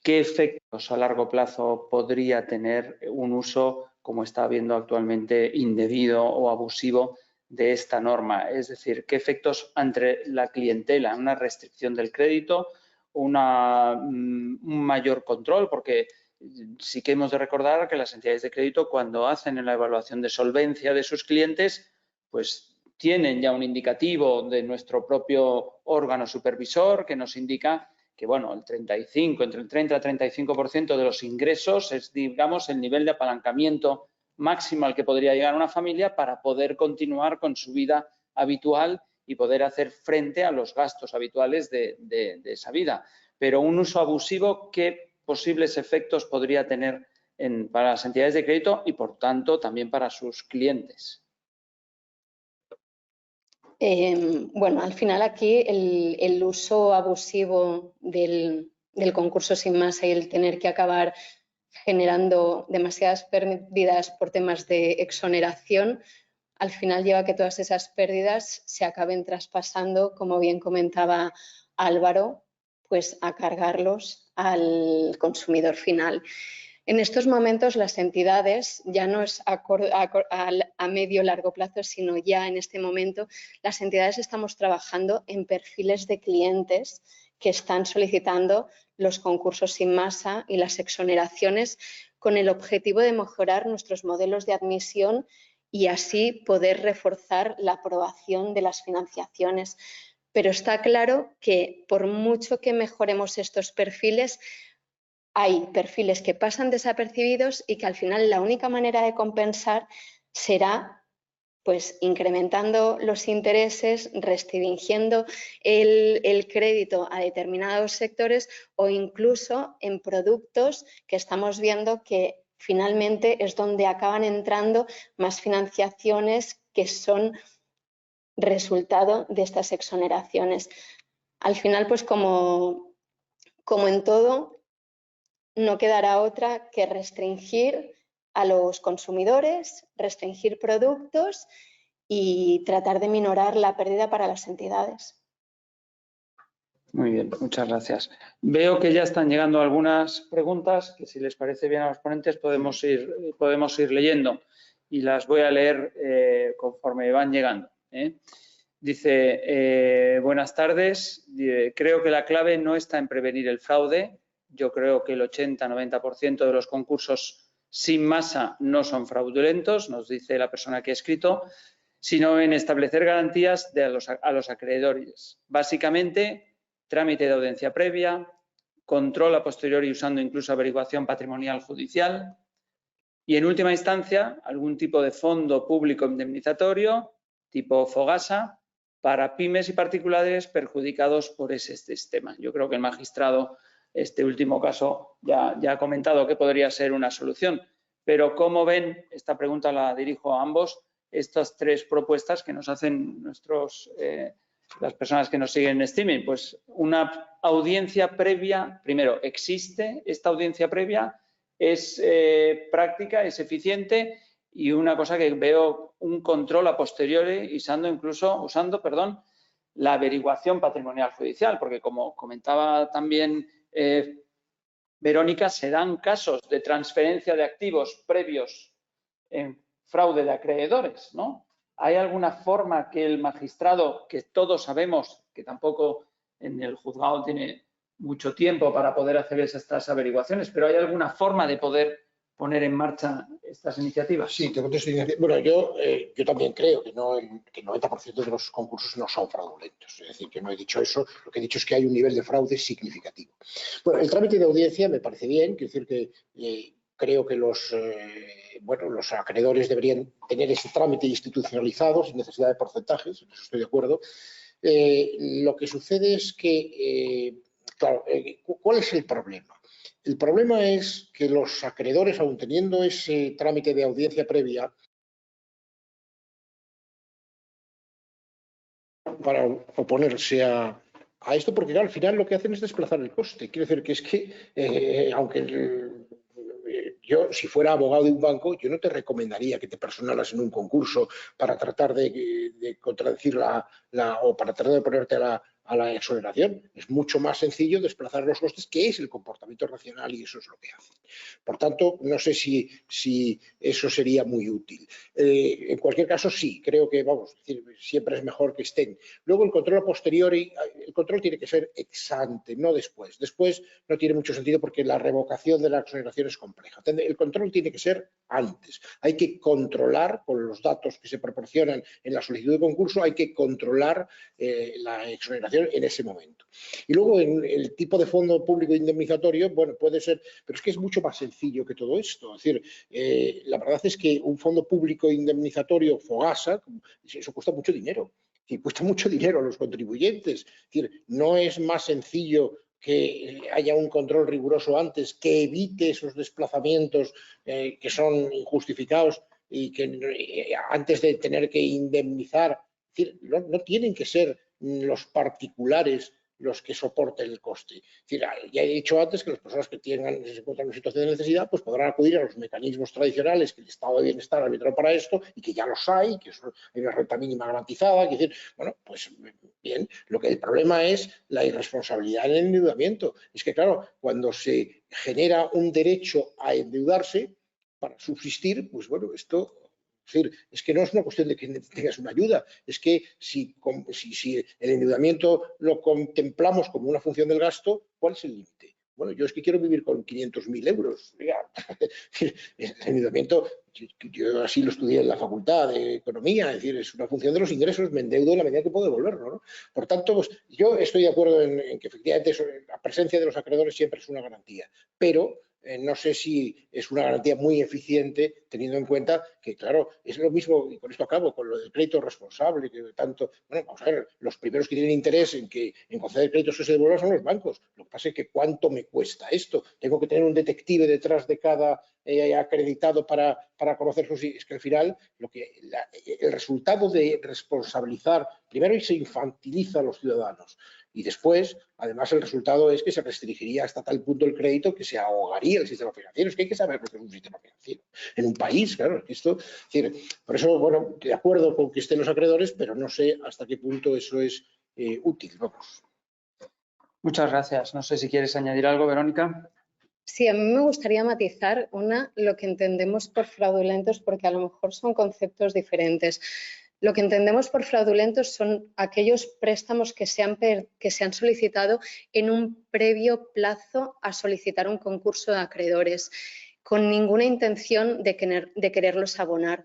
¿qué efectos a largo plazo podría tener un uso, como está habiendo actualmente, indebido o abusivo de esta norma? Es decir, ¿qué efectos entre la clientela, una restricción del crédito, un mayor control? Porque sí que hemos de recordar que las entidades de crédito, cuando hacen la evaluación de solvencia de sus clientes, pues tienen ya un indicativo de nuestro propio órgano supervisor que nos indica que, bueno, entre el 30 a 35% de los ingresos es, digamos, el nivel de apalancamiento máximo al que podría llegar una familia para poder continuar con su vida habitual y poder hacer frente a los gastos habituales de esa vida. Pero un uso abusivo, ¿qué posibles efectos podría tener para las entidades de crédito y, por tanto, también para sus clientes? Bueno, al final aquí el uso abusivo del concurso sin masa y el tener que acabar generando demasiadas pérdidas por temas de exoneración, al final lleva a que todas esas pérdidas se acaben traspasando, como bien comentaba Álvaro, pues a cargarlos al consumidor final. En estos momentos las entidades, ya no es a medio o largo plazo, sino ya en este momento, las entidades estamos trabajando en perfiles de clientes que están solicitando los concursos sin masa y las exoneraciones con el objetivo de mejorar nuestros modelos de admisión y así poder reforzar la aprobación de las financiaciones. Pero está claro que por mucho que mejoremos estos perfiles, hay perfiles que pasan desapercibidos y que al final la única manera de compensar será pues incrementando los intereses, restringiendo el crédito a determinados sectores o incluso en productos que estamos viendo que finalmente es donde acaban entrando más financiaciones que son resultado de estas exoneraciones. Al final, pues como en todo, no quedará otra que restringir a los consumidores, restringir productos y tratar de minorar la pérdida para las entidades. Muy bien, muchas gracias. Veo que ya están llegando algunas preguntas que, si les parece bien a los ponentes, podemos ir leyendo y las voy a leer conforme van llegando. Dice, buenas tardes, creo que la clave no está en prevenir el fraude. Yo creo que el 80-90% de los concursos sin masa no son fraudulentos, nos dice la persona que ha escrito, sino en establecer garantías a los acreedores. Básicamente, trámite de audiencia previa, control a posteriori usando incluso averiguación patrimonial judicial y, en última instancia, algún tipo de fondo público indemnizatorio tipo Fogasa para pymes y particulares perjudicados por ese sistema. Yo creo que el magistrado, este último caso, ya ha comentado que podría ser una solución. Pero, ¿cómo ven? Esta pregunta la dirijo a ambos. Estas tres propuestas que nos hacen las personas que nos siguen en streaming. Pues una audiencia previa, primero, ¿existe esta audiencia previa? ¿Es práctica? ¿Es eficiente? Y una cosa que veo, un control a posteriori usando la averiguación patrimonial judicial, porque, como comentaba también Verónica, se dan casos de transferencia de activos previos en fraude de acreedores, ¿no? ¿Hay alguna forma que el magistrado, que todos sabemos que tampoco en el juzgado tiene mucho tiempo para poder hacer estas averiguaciones, pero ¿hay alguna forma de poder poner en marcha estas iniciativas? Sí, te contesto. Bueno, yo también creo que el 90% de los concursos no son fraudulentos. Es decir, que no he dicho eso. Lo que he dicho es que hay un nivel de fraude significativo. Bueno, el trámite de audiencia me parece bien. Quiero decir que creo que los acreedores deberían tener ese trámite institucionalizado sin necesidad de porcentajes. En eso estoy de acuerdo. Lo que sucede es que, claro, ¿cuál es el problema? El problema es que los acreedores, aun teniendo ese trámite de audiencia previa, para oponerse a esto, porque claro, al final lo que hacen es desplazar el coste. Quiero decir que es que, yo, si fuera abogado de un banco, yo no te recomendaría que te personaras en un concurso para tratar de contradecir o para tratar de ponerte a la exoneración. Es mucho más sencillo desplazar los costes, que es el comportamiento racional, y eso es lo que hacen. Por tanto, no sé si eso sería muy útil. En cualquier caso, sí, creo que, siempre es mejor que estén. Luego, el control a posteriori, el control tiene que ser ex ante, no después. Después no tiene mucho sentido porque la revocación de la exoneración es compleja. El control tiene que ser antes. Hay que controlar, con los datos que se proporcionan en la solicitud de concurso, hay que controlar la exoneración en ese momento. Y luego, en el tipo de fondo público indemnizatorio, bueno, puede ser, pero es que es mucho más sencillo que todo esto. Es decir, la verdad es que un fondo público indemnizatorio FOGASA, eso cuesta mucho dinero. Y cuesta mucho dinero a los contribuyentes. Es decir, no es más sencillo que haya un control riguroso antes, que evite esos desplazamientos que son injustificados y que antes de tener que indemnizar. Es decir, no tienen que ser los particulares los que soporten el coste. Es decir, ya he dicho antes que las personas que se encuentran en una situación de necesidad, pues podrán acudir a los mecanismos tradicionales que el Estado de Bienestar ha arbitrado para esto, y que ya los hay una renta mínima garantizada. Es decir, bueno, pues bien, el problema es la irresponsabilidad en el endeudamiento. Es que, claro, cuando se genera un derecho a endeudarse para subsistir, pues bueno, esto... Es decir, es que no es una cuestión de que tengas una ayuda, es que si el endeudamiento lo contemplamos como una función del gasto, ¿cuál es el límite? Bueno, yo es que quiero vivir con 500.000 euros. El endeudamiento, yo así lo estudié en la Facultad de Economía, es decir, es una función de los ingresos, me endeudo en la medida que puedo devolverlo, ¿no? Por tanto, pues, yo estoy de acuerdo en que efectivamente la presencia de los acreedores siempre es una garantía, pero no sé si es una garantía muy eficiente, teniendo en cuenta que, claro, es lo mismo, y con esto acabo, con lo del crédito responsable, que tanto, bueno, vamos a ver, los primeros que tienen interés en conceder créditos que se devuelvan son los bancos. Lo que pasa es que ¿cuánto me cuesta esto? Tengo que tener un detective detrás de cada acreditado para conocer sus... Es que al final el resultado de responsabilizar, primero se infantiliza a los ciudadanos, y después, además, el resultado es que se restringiría hasta tal punto el crédito que se ahogaría el sistema financiero. Es que hay que saber lo que es un sistema financiero en un país, claro. Esto, es decir, por eso, bueno, de acuerdo con que estén los acreedores, pero no sé hasta qué punto eso es útil. Vamos. Muchas gracias. No sé si quieres añadir algo, Verónica. Sí, a mí me gustaría matizar lo que entendemos por fraudulentos, porque a lo mejor son conceptos diferentes. Lo que entendemos por fraudulentos son aquellos préstamos que se han solicitado en un previo plazo a solicitar un concurso de acreedores, con ninguna intención de quererlos abonar.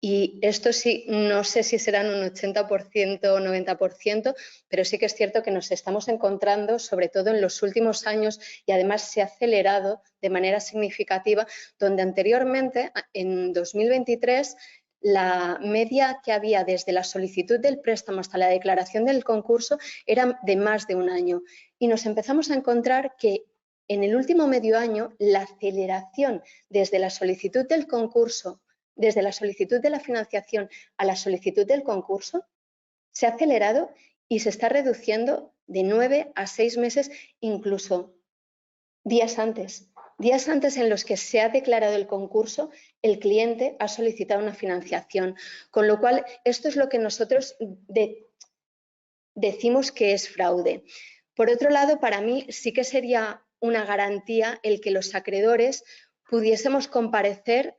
Y esto sí, no sé si serán un 80% o 90%, pero sí que es cierto que nos estamos encontrando, sobre todo en los últimos años, y además se ha acelerado de manera significativa, donde anteriormente, en 2023, la media que había desde la solicitud del préstamo hasta la declaración del concurso era de más de un año. Y nos empezamos a encontrar que en el último medio año la aceleración desde la solicitud del concurso, desde la solicitud de la financiación a la solicitud del concurso, se ha acelerado y se está reduciendo de 9 a 6 meses, incluso días antes en los que se ha declarado el concurso, el cliente ha solicitado una financiación. Con lo cual, esto es lo que nosotros decimos que es fraude. Por otro lado, para mí sí que sería una garantía el que los acreedores pudiésemos comparecer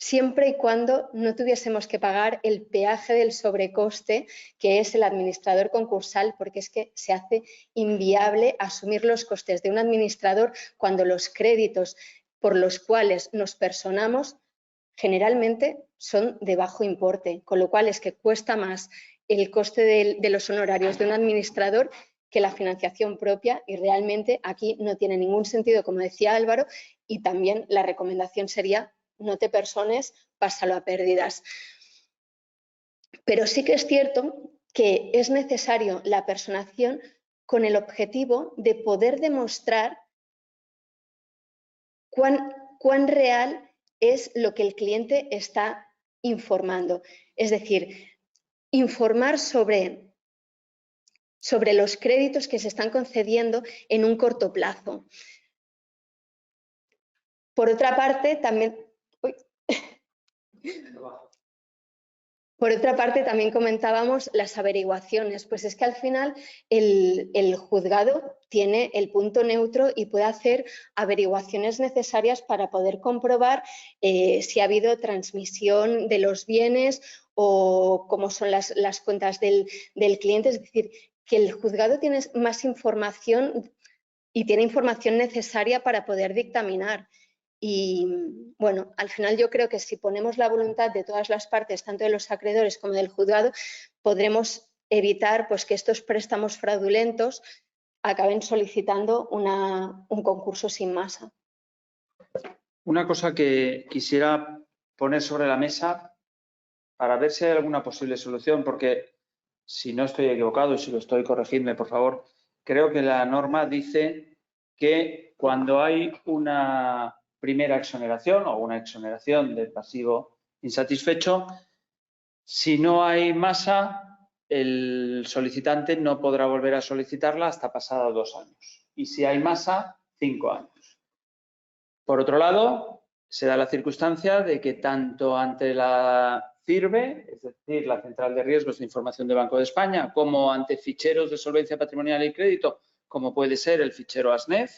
siempre y cuando no tuviésemos que pagar el peaje del sobrecoste que es el administrador concursal, porque es que se hace inviable asumir los costes de un administrador cuando los créditos por los cuales nos personamos generalmente son de bajo importe, con lo cual es que cuesta más el coste de los honorarios de un administrador que la financiación propia, y realmente aquí no tiene ningún sentido, como decía Álvaro, y también la recomendación sería: no te persones, pásalo a pérdidas. Pero sí que es cierto que es necesario la personación con el objetivo de poder demostrar cuán real es lo que el cliente está informando. Es decir, informar sobre los créditos que se están concediendo en un corto plazo. Por otra parte, también... Por otra parte, también comentábamos las averiguaciones. Pues es que al final el juzgado tiene el punto neutro y puede hacer averiguaciones necesarias para poder comprobar si ha habido transmisión de los bienes o cómo son las cuentas del cliente. Es decir, que el juzgado tiene más información y tiene información necesaria para poder dictaminar. Y bueno, al final yo creo que si ponemos la voluntad de todas las partes, tanto de los acreedores como del juzgado, podremos evitar pues, que estos préstamos fraudulentos acaben solicitando un concurso sin masa. Una cosa que quisiera poner sobre la mesa para ver si hay alguna posible solución, porque si no estoy equivocado y si lo estoy, corregidme, por favor, creo que la norma dice que cuando hay una primera exoneración o una exoneración del pasivo insatisfecho, si no hay masa, el solicitante no podrá volver a solicitarla hasta pasados 2 años. Y si hay masa, 5 años. Por otro lado, se da la circunstancia de que tanto ante la CIRBE, es decir, la Central de Riesgos de Información del Banco de España, como ante ficheros de solvencia patrimonial y crédito, como puede ser el fichero ASNEF,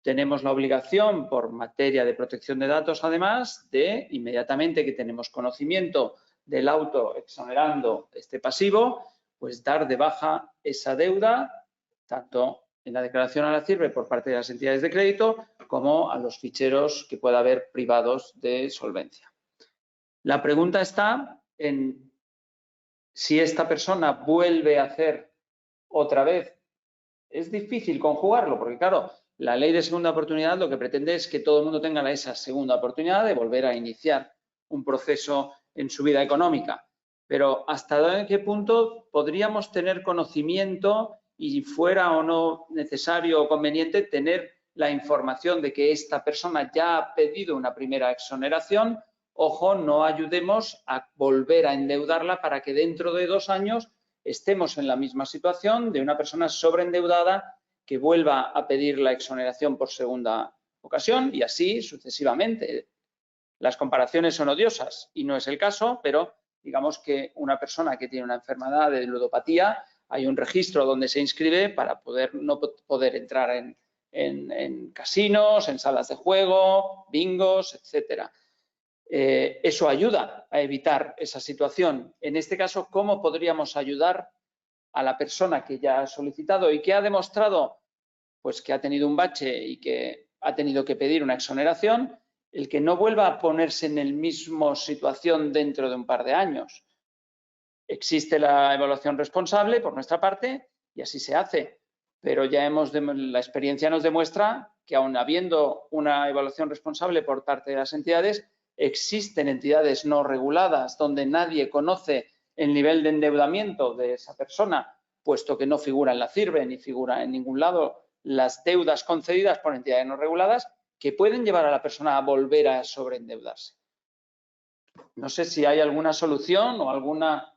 tenemos la obligación, por materia de protección de datos, además, de inmediatamente que tenemos conocimiento del auto exonerando este pasivo, pues dar de baja esa deuda, tanto en la declaración a la CIRBE por parte de las entidades de crédito, como a los ficheros que pueda haber privados de solvencia. La pregunta está en si esta persona vuelve a hacer otra vez. Es difícil conjugarlo, porque claro, la ley de segunda oportunidad lo que pretende es que todo el mundo tenga esa segunda oportunidad de volver a iniciar un proceso en su vida económica. Pero ¿hasta qué punto podríamos tener conocimiento y fuera o no necesario o conveniente tener la información de que esta persona ya ha pedido una primera exoneración? Ojo, no ayudemos a volver a endeudarla para que dentro de 2 años estemos en la misma situación de una persona sobreendeudada que vuelva a pedir la exoneración por segunda ocasión y así sucesivamente. Las comparaciones son odiosas y no es el caso, pero digamos que una persona que tiene una enfermedad de ludopatía, hay un registro donde se inscribe para no poder entrar en casinos, en salas de juego, bingos, etcétera. Eso ayuda a evitar esa situación. En este caso, ¿cómo podríamos ayudar a la persona que ya ha solicitado y que ha demostrado pues, que ha tenido un bache y que ha tenido que pedir una exoneración, el que no vuelva a ponerse en el mismo situación dentro de un par de años? Existe la evaluación responsable por nuestra parte y así se hace, pero ya la experiencia nos demuestra que aun habiendo una evaluación responsable por parte de las entidades, existen entidades no reguladas donde nadie conoce el nivel de endeudamiento de esa persona, puesto que no figura en la CIRBE ni figura en ningún lado las deudas concedidas por entidades no reguladas que pueden llevar a la persona a volver a sobreendeudarse. No sé si hay alguna solución o alguna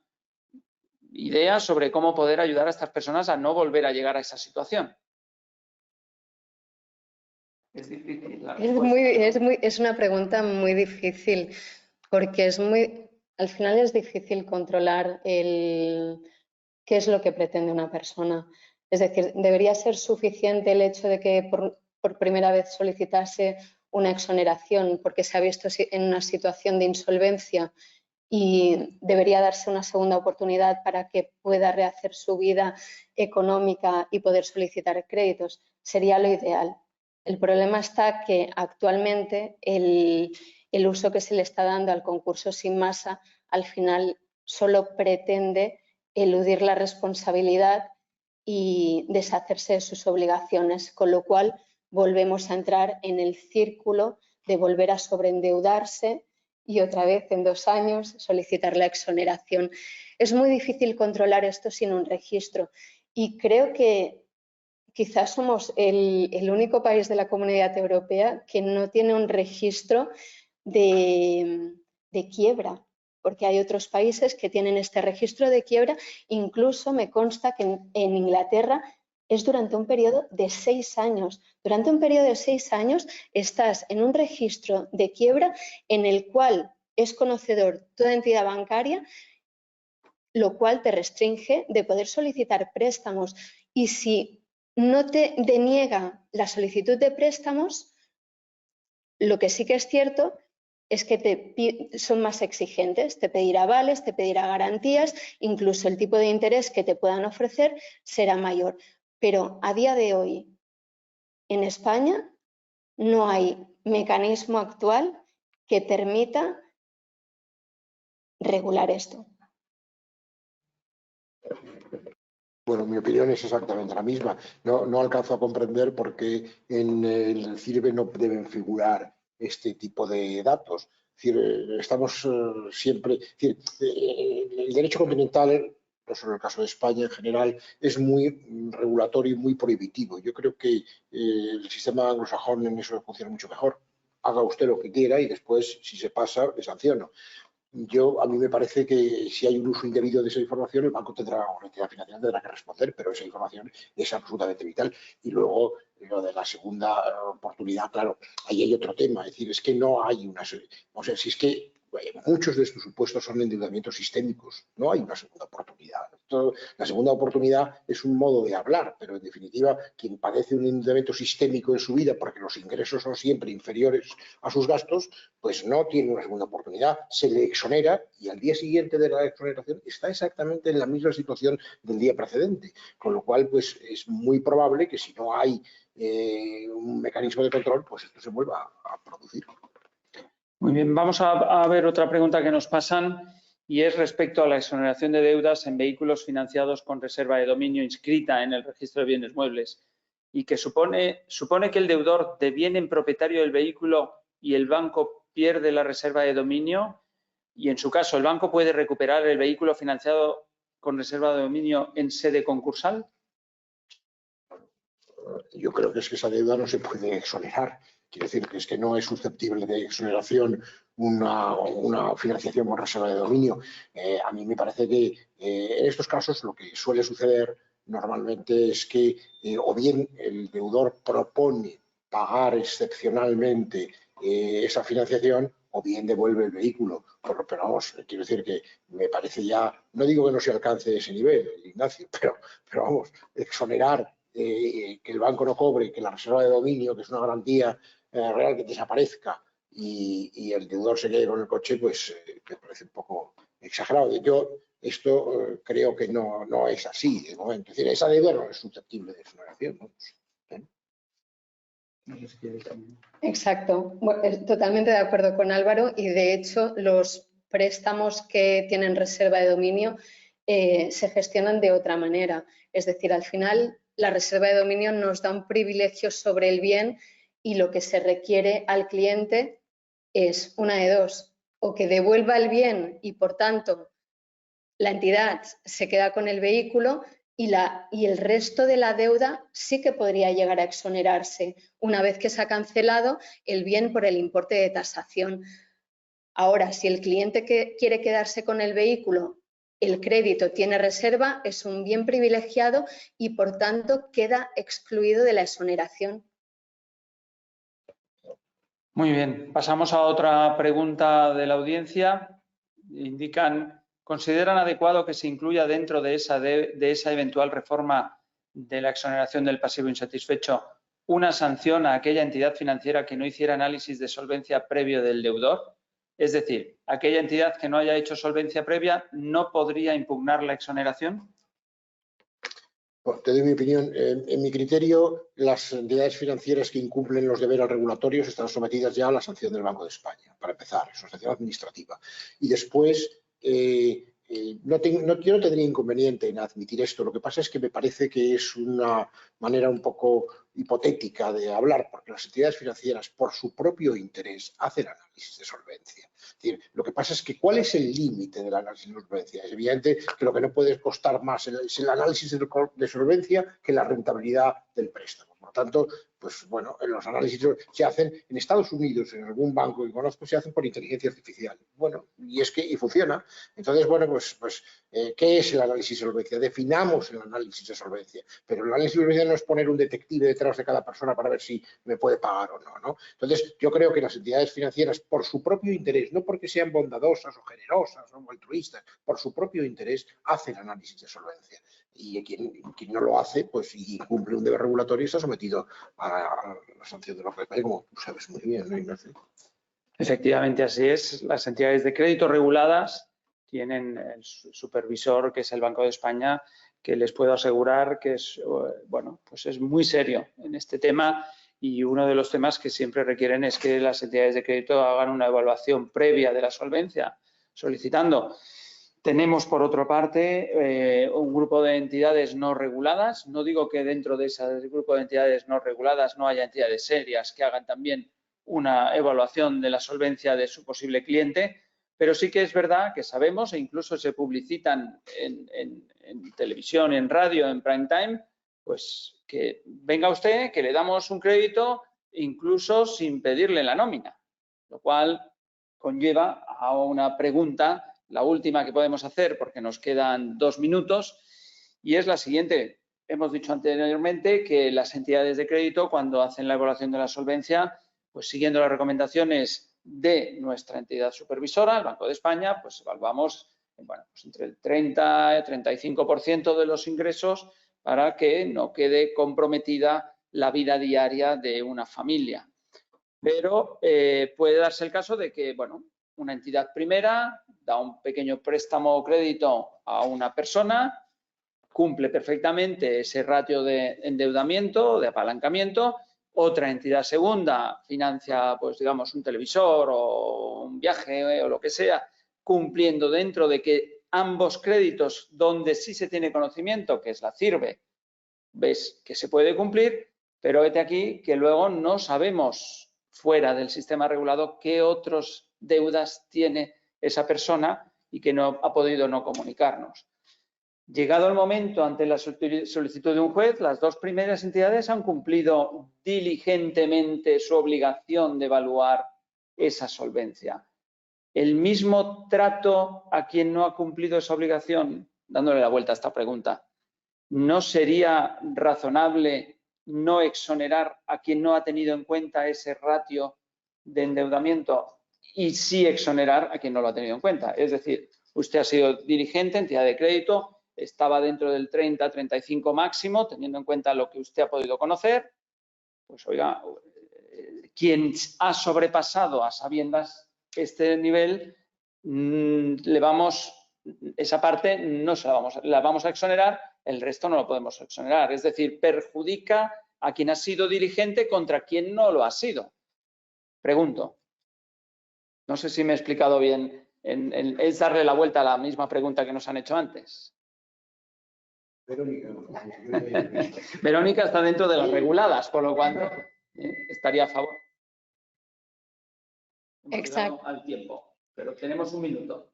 idea sobre cómo poder ayudar a estas personas a no volver a llegar a esa situación. Es difícil. Es una pregunta muy difícil porque al final es difícil controlar qué es lo que pretende una persona. Es decir, debería ser suficiente el hecho de que por primera vez solicitase una exoneración porque se ha visto en una situación de insolvencia y debería darse una segunda oportunidad para que pueda rehacer su vida económica y poder solicitar créditos. Sería lo ideal. El problema está que actualmente el uso que se le está dando al concurso sin masa al final solo pretende eludir la responsabilidad y deshacerse de sus obligaciones, con lo cual volvemos a entrar en el círculo de volver a sobreendeudarse y otra vez en 2 años solicitar la exoneración. Es muy difícil controlar esto sin un registro y creo que quizás somos el único país de la Comunidad Europea que no tiene un registro de quiebra, porque hay otros países que tienen este registro de quiebra. Incluso me consta que en Inglaterra es durante un periodo de 6 años. Durante un periodo de 6 años estás en un registro de quiebra en el cual es conocedor toda entidad bancaria, lo cual te restringe de poder solicitar préstamos. Y si no te deniega la solicitud de préstamos, lo que sí que es cierto es que son más exigentes, te pedirá avales, te pedirá garantías, incluso el tipo de interés que te puedan ofrecer será mayor. Pero a día de hoy, en España, no hay mecanismo actual que permita regular esto. Bueno, mi opinión es exactamente la misma. No alcanzo a comprender por qué en el CIRBE no deben figurar este tipo de datos. Es decir, estamos siempre... Es decir, el derecho continental, no solo en el caso de España en general, es muy regulatorio y muy prohibitivo. Yo creo que el sistema anglosajón en eso funciona mucho mejor. Haga usted lo que quiera y después, si se pasa, le sanciono. A mí me parece que si hay un uso indebido de esa información, el banco tendrá, o la entidad financiera tendrá que responder, pero esa información es absolutamente vital. Y luego, lo de la segunda oportunidad, claro, ahí hay otro tema. Es decir, es que no hay una... O sea, si es que muchos de estos supuestos son endeudamientos sistémicos, no hay una segunda oportunidad. La segunda oportunidad es un modo de hablar, pero en definitiva, quien padece un endeudamiento sistémico en su vida porque los ingresos son siempre inferiores a sus gastos, pues no tiene una segunda oportunidad, se le exonera y al día siguiente de la exoneración está exactamente en la misma situación del día precedente, con lo cual pues es muy probable que si no hay un mecanismo de control, pues esto se vuelva a producir. Muy bien, vamos a ver otra pregunta que nos pasan y es respecto a la exoneración de deudas en vehículos financiados con reserva de dominio inscrita en el registro de bienes muebles y que supone que el deudor deviene en propietario del vehículo y el banco pierde la reserva de dominio y en su caso el banco puede recuperar el vehículo financiado con reserva de dominio en sede concursal. Yo creo que es que esa deuda no se puede exonerar. Quiere decir que es que no es susceptible de exoneración una financiación con reserva de dominio. A mí me parece que en estos casos lo que suele suceder normalmente es que o bien el deudor propone pagar excepcionalmente esa financiación o bien devuelve el vehículo. Pero vamos, quiero decir que me parece ya, no digo que no se alcance ese nivel, Ignacio, pero vamos, exonerar que el banco no cobre, que la reserva de dominio, que es una garantía real, que desaparezca y el deudor se quede con el coche, pues me parece un poco exagerado. Yo esto creo que no es así de momento. Es decir, esa deuda no es susceptible de exoneración, ¿no? Exacto, totalmente de acuerdo con Álvaro y de hecho los préstamos que tienen reserva de dominio se gestionan de otra manera. Es decir, al final la reserva de dominio nos da un privilegio sobre el bien y lo que se requiere al cliente es una de dos, o que devuelva el bien y por tanto la entidad se queda con el vehículo y el resto de la deuda sí que podría llegar a exonerarse una vez que se ha cancelado el bien por el importe de tasación. Ahora, si el cliente quiere quedarse con el vehículo, el crédito tiene reserva, es un bien privilegiado y por tanto queda excluido de la exoneración. Muy bien, pasamos a otra pregunta de la audiencia. ¿Consideran adecuado que se incluya dentro de esa eventual reforma de la exoneración del pasivo insatisfecho una sanción a aquella entidad financiera que no hiciera análisis de solvencia previo del deudor? Es decir, aquella entidad que no haya hecho solvencia previa no podría impugnar la exoneración. Bueno, te doy mi opinión. En mi criterio, las entidades financieras que incumplen los deberes regulatorios están sometidas ya a la sanción del Banco de España, para empezar, es una sanción administrativa. Y después, yo no tendría inconveniente en admitir esto. Lo que pasa es que me parece que es una manera un poco hipotética de hablar, porque las entidades financieras, por su propio interés, hacen análisis de solvencia. Es decir, lo que pasa es que ¿cuál es el límite del análisis de solvencia? Es evidente que lo que no puede costar más es el análisis de solvencia que la rentabilidad del préstamo. Por lo tanto, pues bueno, los análisis se hacen en Estados Unidos, en algún banco que conozco, se hacen por inteligencia artificial. Bueno, y funciona. Entonces, bueno, ¿qué es el análisis de solvencia? Definamos el análisis de solvencia, pero el análisis de solvencia no es poner un detective detrás de cada persona para ver si me puede pagar o no, ¿no? Entonces, yo creo que las entidades financieras, por su propio interés, no porque sean bondadosas o generosas o altruistas, por su propio interés, hacen análisis de solvencia. Y quien no lo hace, pues y cumple un deber regulatorio, está sometido a la sanción de la FEPA, como tú sabes muy bien, ¿no, Ignacio? Efectivamente, así es. Las entidades de crédito reguladas tienen el supervisor, que es el Banco de España, que les puedo asegurar que es, bueno, pues es muy serio en este tema, y uno de los temas que siempre requieren es que las entidades de crédito hagan una evaluación previa de la solvencia, solicitando. Tenemos, por otra parte, un grupo de entidades no reguladas. No digo que dentro de ese grupo de entidades no reguladas no haya entidades serias que hagan también una evaluación de la solvencia de su posible cliente, pero sí que es verdad que sabemos, e incluso se publicitan en televisión, en radio, en prime time, pues que venga usted, que le damos un crédito incluso sin pedirle la nómina, lo cual conlleva a una pregunta, la última que podemos hacer porque nos quedan 2 minutos, y es la siguiente. Hemos dicho anteriormente que las entidades de crédito, cuando hacen la evaluación de la solvencia, pues siguiendo las recomendaciones de nuestra entidad supervisora, el Banco de España, pues evaluamos, bueno, pues entre el 30 y 35% de los ingresos para que no quede comprometida la vida diaria de una familia. Pero puede darse el caso de que, bueno, una entidad primera da un pequeño préstamo o crédito a una persona, cumple perfectamente ese ratio de endeudamiento, de apalancamiento. Otra entidad segunda financia, pues digamos, un televisor o un viaje o lo que sea, cumpliendo dentro de que ambos créditos donde sí se tiene conocimiento, que es la CIRBE, ves que se puede cumplir, pero vete aquí que luego no sabemos fuera del sistema regulado qué otras deudas tiene esa persona y que no ha podido no comunicarnos. Llegado el momento, ante la solicitud de un juez, las 2 primeras entidades han cumplido diligentemente su obligación de evaluar esa solvencia. El mismo trato a quien no ha cumplido esa obligación, dándole la vuelta a esta pregunta, ¿no sería razonable no exonerar a quien no ha tenido en cuenta ese ratio de endeudamiento y sí exonerar a quien no lo ha tenido en cuenta? Es decir, usted ha sido dirigente, entidad de crédito, estaba dentro del 30-35 máximo, teniendo en cuenta lo que usted ha podido conocer, pues oiga, quien ha sobrepasado a sabiendas este nivel, esa parte no se la vamos a exonerar, el resto no lo podemos exonerar. Es decir, perjudica a quien ha sido diligente contra quien no lo ha sido. Pregunto. No sé si me he explicado bien. Es darle la vuelta a la misma pregunta que nos han hecho antes. Verónica está dentro de las reguladas, por lo cual estaría a favor. Exacto. Al tiempo, pero tenemos 1 minuto.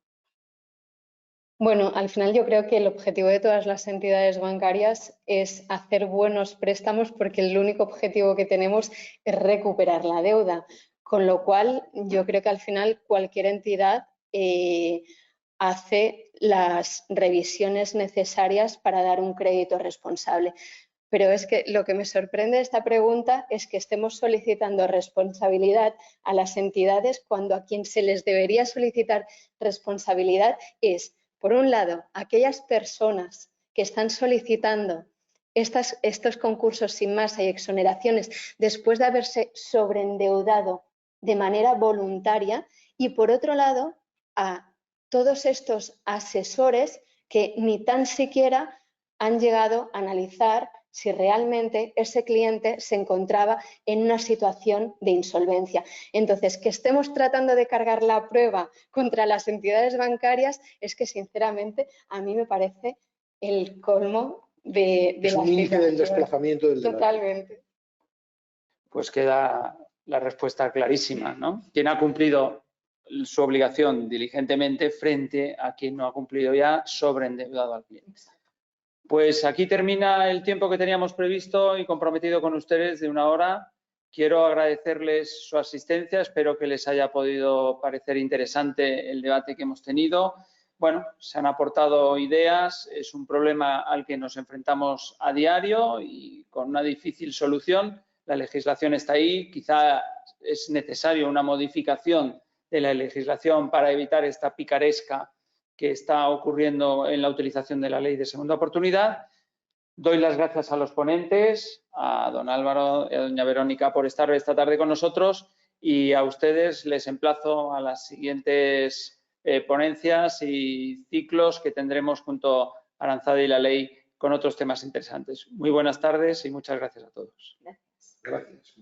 Bueno, al final yo creo que el objetivo de todas las entidades bancarias es hacer buenos préstamos, porque el único objetivo que tenemos es recuperar la deuda. Con lo cual, yo creo que al final cualquier entidad hace las revisiones necesarias para dar un crédito responsable. Pero es que lo que me sorprende de esta pregunta es que estemos solicitando responsabilidad a las entidades cuando a quien se les debería solicitar responsabilidad es, por un lado, aquellas personas que están solicitando estos concursos sin masa y exoneraciones después de haberse sobreendeudado de manera voluntaria, y por otro lado a todos estos asesores que ni tan siquiera han llegado a analizar si realmente ese cliente se encontraba en una situación de insolvencia. Entonces, que estemos tratando de cargar la prueba contra las entidades bancarias es que, sinceramente, a mí me parece el colmo de es un índice del desplazamiento del debate. Totalmente. Pues queda la respuesta clarísima, ¿no? Quien ha cumplido su obligación diligentemente frente a quien no ha cumplido ya sobreendeudado al cliente. Pues aquí termina el tiempo que teníamos previsto y comprometido con ustedes de 1 hora. Quiero agradecerles su asistencia, espero que les haya podido parecer interesante el debate que hemos tenido. Bueno, se han aportado ideas, es un problema al que nos enfrentamos a diario y con una difícil solución. La legislación está ahí, quizá es necesario una modificación de la legislación para evitar esta picaresca que está ocurriendo en la utilización de la ley de segunda oportunidad. Doy las gracias a los ponentes, a don Álvaro y a doña Verónica por estar esta tarde con nosotros, y a ustedes les emplazo a las siguientes ponencias y ciclos que tendremos junto a Aranzadi y la ley con otros temas interesantes. Muy buenas tardes y muchas gracias a todos. Gracias. Gracias.